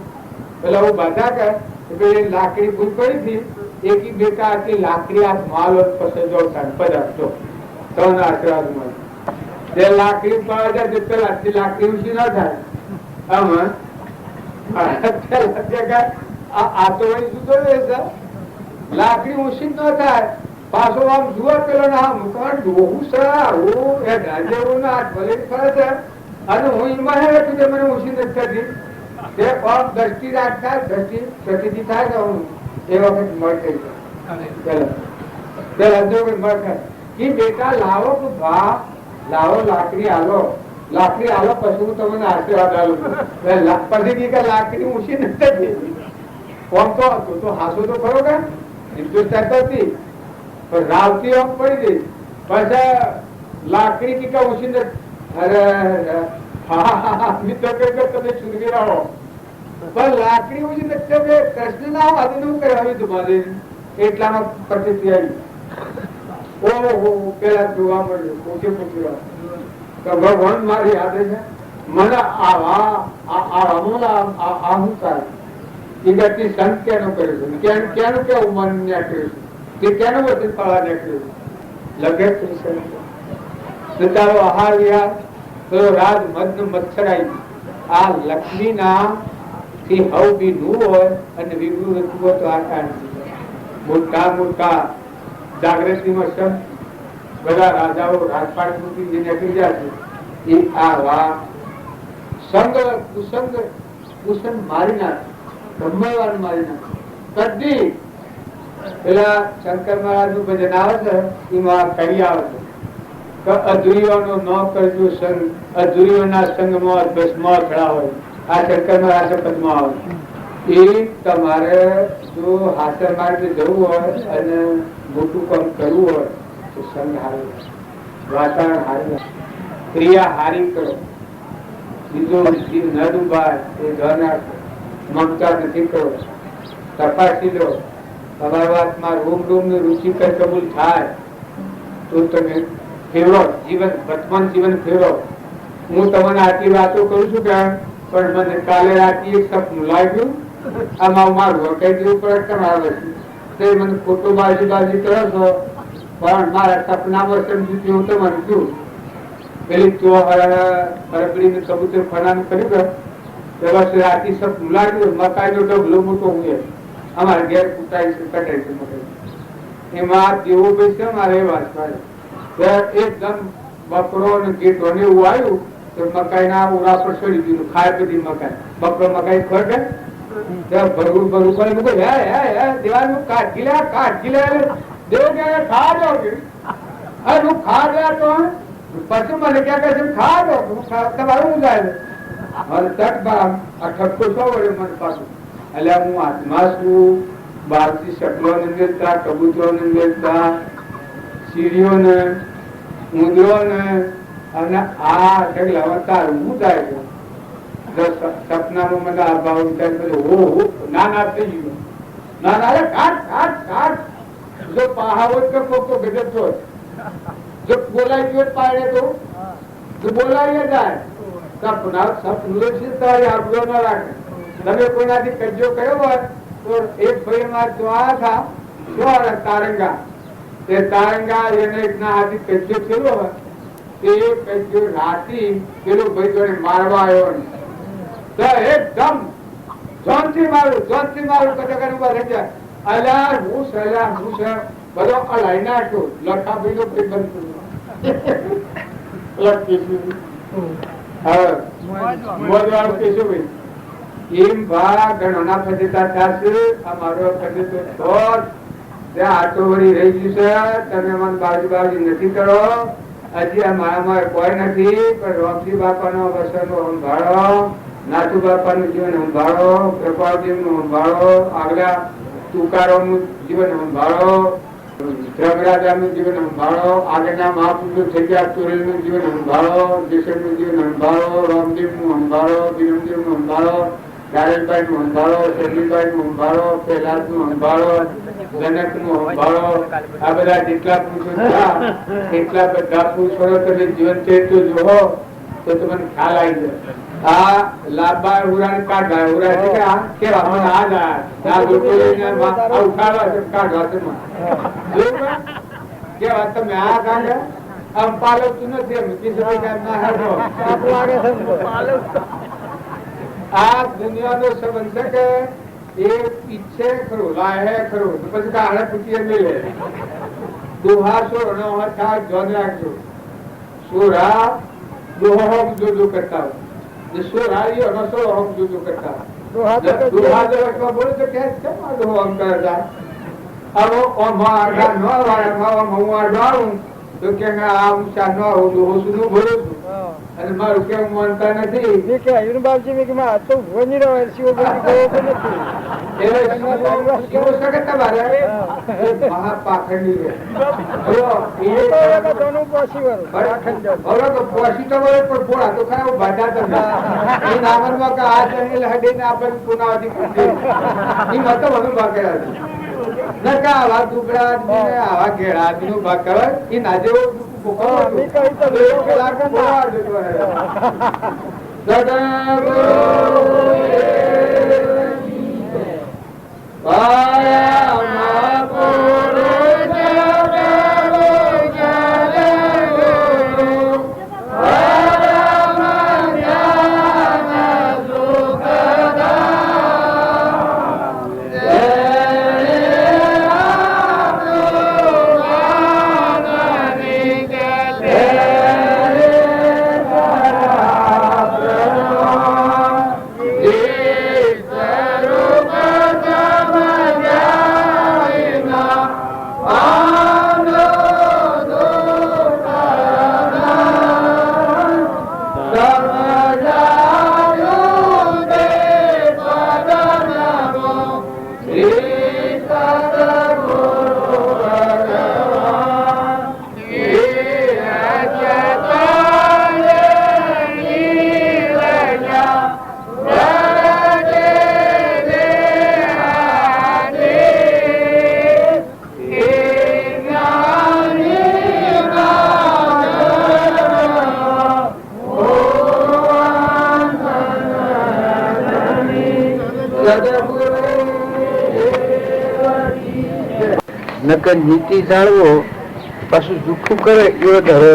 પેલા હું બાધા કર લાકડી ભૂલ પડી હતી એક બેટા આટલી લાકડી આ માલ પછી જોડતા પદાર્થો ત્રણ આશીર્વાદ મળે તે લાકડી પડે જાય પેલા આટલી લાકડી ઊંચી ના થાય આમાં આ તો જુદો રહેશે લાકડી ઊંચી ન થાય પાછો આમ જુઓ પેલો ના મુકાન જોવું સારું એ ગાજેવું ના ભલે ફરે છે અને હું એમાં હે છું કે મને ઊંચી નથી થતી તે પગ દ્રષ્ટિ રાખતા દ્રષ્ટિ પ્રતિથી થાય કે હું એ વખત મળે પેલા મળે કે બેટા લાવો ભા લાવો લાકડી આલો પછી હું તમને આશીર્વાદ આલું પછી કે લાકડી ઊંચી નથી થતી કોમ તો હાસો તો ખરો કે હિન્દુસ્તાન હતી રાવતી આમ પડી ગઈ પછી લાકડી કી કા ઊંચી અરે મિત્ર તમે સુરવીર આવો પણ લાકડી ઊંચી નથી કૃષ્ણ ના આદિનું કહેવાય તમારે એટલામાં પ્રતિક્રિયા આવી ઓહો પેલા જોવા મળ્યું પોતે પૂછ્યું ભગવાન મારી યાદ છે મને અહંકાર એ ગતિ સંત કેનું કર્યું છે, કેનું કેવું મન નાખ્યું છે, કે કેનું વચન પાળવા નાખ્યું લગે છે. તારો આહાર વિહાર પેલો રાજ મદ મચ્છરાઈ આ લક્ષ્મી ના થી હવ બી નું હોય અને વિગૃહ હોય તો આ મોટા મોટા જાગૃતિમાં સંત બધા રાજાઓ રાજપાટ મૂકી નીકળી ગયા છે. એ આ વાત સંગ કુસંગ કુસંગ મારી નાખે, બ્રહ્મવાન મારી નાખે. કદી પેલા શંકર મહારાજ નું ભજન આવે છે એમાં કહી આવે છે કે અધુરીઓનો ન કરજો સંગ, અધુરીઓના સંગમાં ભસ્મ ખડા હોય. આ શંકર મહારાજ પદમાં આવે એ તમારે જો હાસ્ય માર્ગે જવું હોય અને મોટું કામ કરવું હોય તો સંગ હારી, વાતાવરણ હારી, ક્રિયા હારી કરો. બીજો જીવ ન ડૂબાય એ ધન રાખો, મમતા નથી કરો, તપાસી લો. તમારી વાતમાં રૂમ રૂમ ની રુચિકર કબૂલ થાય તો તમે ફેરવો જીવન, વર્તમાન જીવન ફેરવો. હું તમને આટલી વાતો કરું છું કે પણ મને કાલે રાતે એક સપનું લાગ્યું, આમાં મારું કઈ દેવું પડે તમારે તે મને ખોટો બાજી કરો છો, પણ મારા સપનામાં સમજ્યું હું તમને કહ્યું પેલી તો હરબડી ને કબૂતર ફનાનું કર્યું કે બસ રાતે સપનું લાગ્યું મકાઈ નો ઢગલો મોટો હું અમારે ઘેર કુટાઈ છે, કટાઈ છે મકાઈ. એમાં દેવો ભાઈ છે મારે એ વાત એકદમ બકરો અને ગેટો ને એવું આવ્યું તો મકાઈ ના ઉડા પર ચડી ગયું, ખાય બધી મકાઈ. બકરો મકાઈ ખોટે ભરવું ભરવું કરે મૂકો દેવા કાઢી લે દેવો કે ખા દો હું ખા ગયા તો પછી મને ક્યાં કહે છે ખા દો તમારું જાય મારે તટ આ ઠપકો છો વળે મને પાછું. એટલે હું આત્મા છું, બહારથી શકલો ને મેળતા, કબૂતરો ને મેળતા, સીડીઓ ને ઉંદરો ને અને આ ઢગલા તારું હું થાય છે. સપનામાં મને આ ભાવ ના ના થઈ ગયું, ના ના કાટ કાટ કાટ. જો પહાવો તો કોક તો ગજબ છો, જો બોલાઈ ગયો પાડે તો જો બોલાઈ જાય સપના સપનું છે તારી આબરો ના રાખે. તમે કોઈનાથી કજ્જો કર્યો હોય તો એક ભાઈ માં તો આ થા શું તારંગા, તે તારંગા એને એક ના હાથી કજ્જો થયેલો હોય તે કજ્જો રાતી પેલો ભાઈ જોડે મારવા આવ્યો તો એકદમ જોનથી મારું કટકર ઉભા રહી જાય. અલ્યા હું છે બધો અલાઈ નાખ્યો લખા ભાઈ નો પેટ બંધ મોજવાળું કેશું ભાઈ એમ ભા ગણોના ફજેતા થશે. અમારો ફજેતો થોડ ત્યાં આટો વળી રહી ગયું છે, તમે મને બાજુ નથી કરો. હજી આ મારામાં કોઈ નથી, પણ રોમજી બાપાનો વસનો સંભાળો, નાથુ બાપાનું જીવન સંભાળો, કૃપાલદેવ નું સંભાળો, આગલા તુકારોનું જીવન સંભાળો, ધ્રગરાજાનું જીવન સંભાળો, આગળના મહાપુરુષો થઈ ગયા ચોરેલનું જીવન સંભાળો, દેશનું જીવન સંભાળો, રામદેવનું સંભાળો, વિરમદેવનું સંભાળો, નારાયણભાઈ નું સંભાળો, શરણીભાઈ નું સંભાળો, પ્રહલાદ નું સંભાળો, જનક નું સંભાળો. આ બધા જેટલા પુરુષો થયા એટલા બધા પુરુષો તમે જીવન ચરિત્ર જોવો તો તમને ખ્યાલ આવી જાય. આ લાંબા ઉડાન કાઢવા ઉડા છે કેવા મને આ જાય આ લોકો ઉઠાડવા છે કાઢવા છે કેવા તમે આ કાઢે આમ પાલવતું નથી એમ આ દુનિયાનો સંબંધ છે કે એ ઈચ્છે ખરું લાહે ખરું પછી કાળા પૂછીએ મિલે દુહાસો રણો જોન રાખજો. સોરા દોહો જુદું કરતા હોય, સોરારીઓ નસો હોમ જુદું કરતા હોય. દુહા જગતમાં બોલે તો કે કેમ આ દોહો આમ કરતા હવે ઓમાં આડા ન વાળા હું આડાવું તો કે આ ઊંચા ન આવું દોહો સુનું ભરું છું અને મારું કેવું માનતા નથી. આવા ટુકડા આવા ઘેડા નું ભાગ કરે એ ના જેવો નકર નીતિ જાળવો પાછું જૂઠું કરે એવો ધરે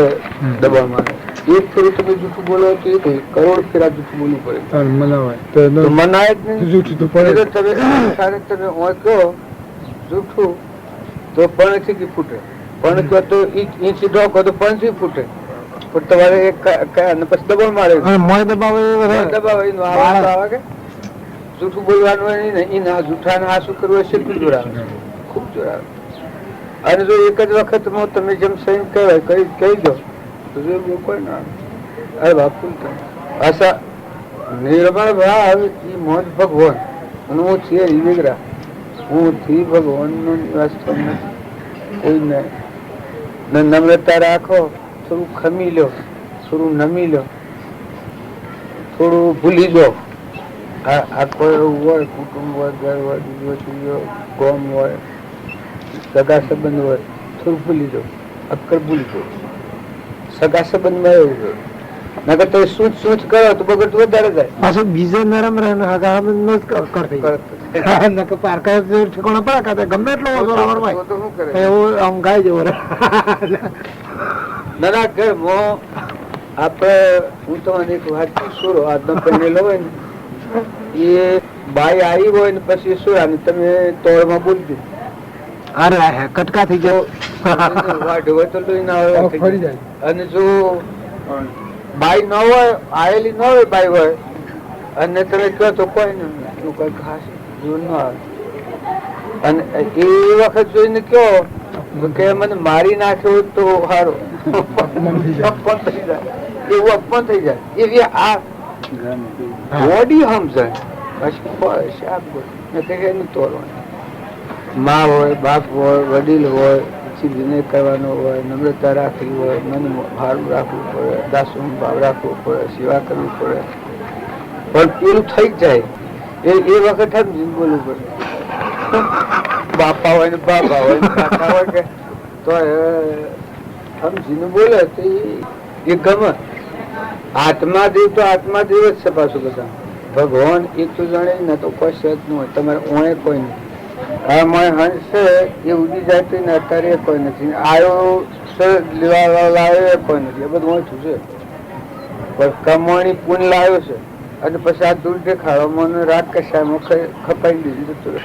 દબાણમાં એક ફેરી તમે જૂઠું બોલો તો એ કરોડ ફેરા જૂઠું બોલવું પડે તો મનાય જ નહીં. તમે તમે કહો જૂઠું તો પણ થી ફૂટે, પણ કહો તો ઇંચ ઢોકો તો પણ થી ફૂટે, પણ તમારે પછી દબાણ મારે દબાવે કે જૂઠું બોલવાનું હોય નહીં ને એના જૂઠાને આ શું કરવું હશે એટલું જોરાવે, ખૂબ જોરાવે. અને જો એક જ વખતમાં તમે જેમ સહી કહેવાય કહી દો તો કોઈ ના અરે બાપુ ભાષા નિર્મળ ભાવ એ મોજ ભગવાન અને હું છે વિગ્રહ, હું થી ભગવાન નો નિવાસ કોઈ નહીં. નમ્રતા રાખો, થોડું ખમી લો, થોડું નમી લો, થોડું ભૂલી જાઓ. આ કોઈ એવું હોય કુટુંબ હોય, ઘર હોય, બીજો ત્રીજો ગોમ હોય, સગા સંબંધ હોય, થોડું ભૂલી જાઓ, અક્કર ભૂલી જાઓ. સગા સંબંધમાં એવું છે નકર તો સૂચ કરો તો બગડ વધારે જાય. પાછું બીજો નરમ રહે હગા પારકા ઠેકાણા પડે ગમે એટલો એવું આમ ગાય જેવો ના ઘર આપડે હું તમને એક વાત પૂછું, આજનો પહેરેલો હોય ને એ બાઈ આવી હોય ને પછી શું અને તમે તોડમાં બોલજો અરે કટકા થઈ જાવ વાઢ હોય તો લોહી ના હોય અને જો બાઈ ન હોય આવેલી ન હોય બાઈ હોય અને તમે કહો તો કોઈ નહીં કોઈ ખાસ જીવન ન આવે. અને એ વખત જોઈને કહો કે મને મારી નાખ્યો તો સારું અપમાન થઈ જાય, એવું અપમાન થઈ જાય. એવી આ બોડી સમજાય પછી બસ આપ એનું તોડવાનું. મા હોય, બાપ હોય, વડીલ હોય, પછી વિનય કરવાનો હોય, નમ્રતા રાખવી હોય, મન ભારું રાખવું પડે, દાસોનો ભાવ રાખવો પડે, સેવા કરવી પડે. પણ પેલું થઈ જાય એ વખત સમજીને બોલવું પડે. બાપા હોય ને બાપા હોય ને કાકા હોય કે તો સમજીને બોલે તો એ ગમે. આત્માદેવ તો આત્માદેવ જ છે પાછું બધા. ભગવાન એક તો જાણે ને તો કોઈ સજ ન હોય, તમારે ઓણે કોઈ નહીં. આ મોય હંસ છે એ ઉડી જાય તો ને અત્યારે કોઈ નથી, આવ્યો લેવા લાવ્યો કોઈ નથી, એ બધું ઓછું છે. પણ કમાણી પૂન લાવ્યો છે અને પછી આ દૂર દેખાડો મને રાત કશામાં ખપાઈ દીધી.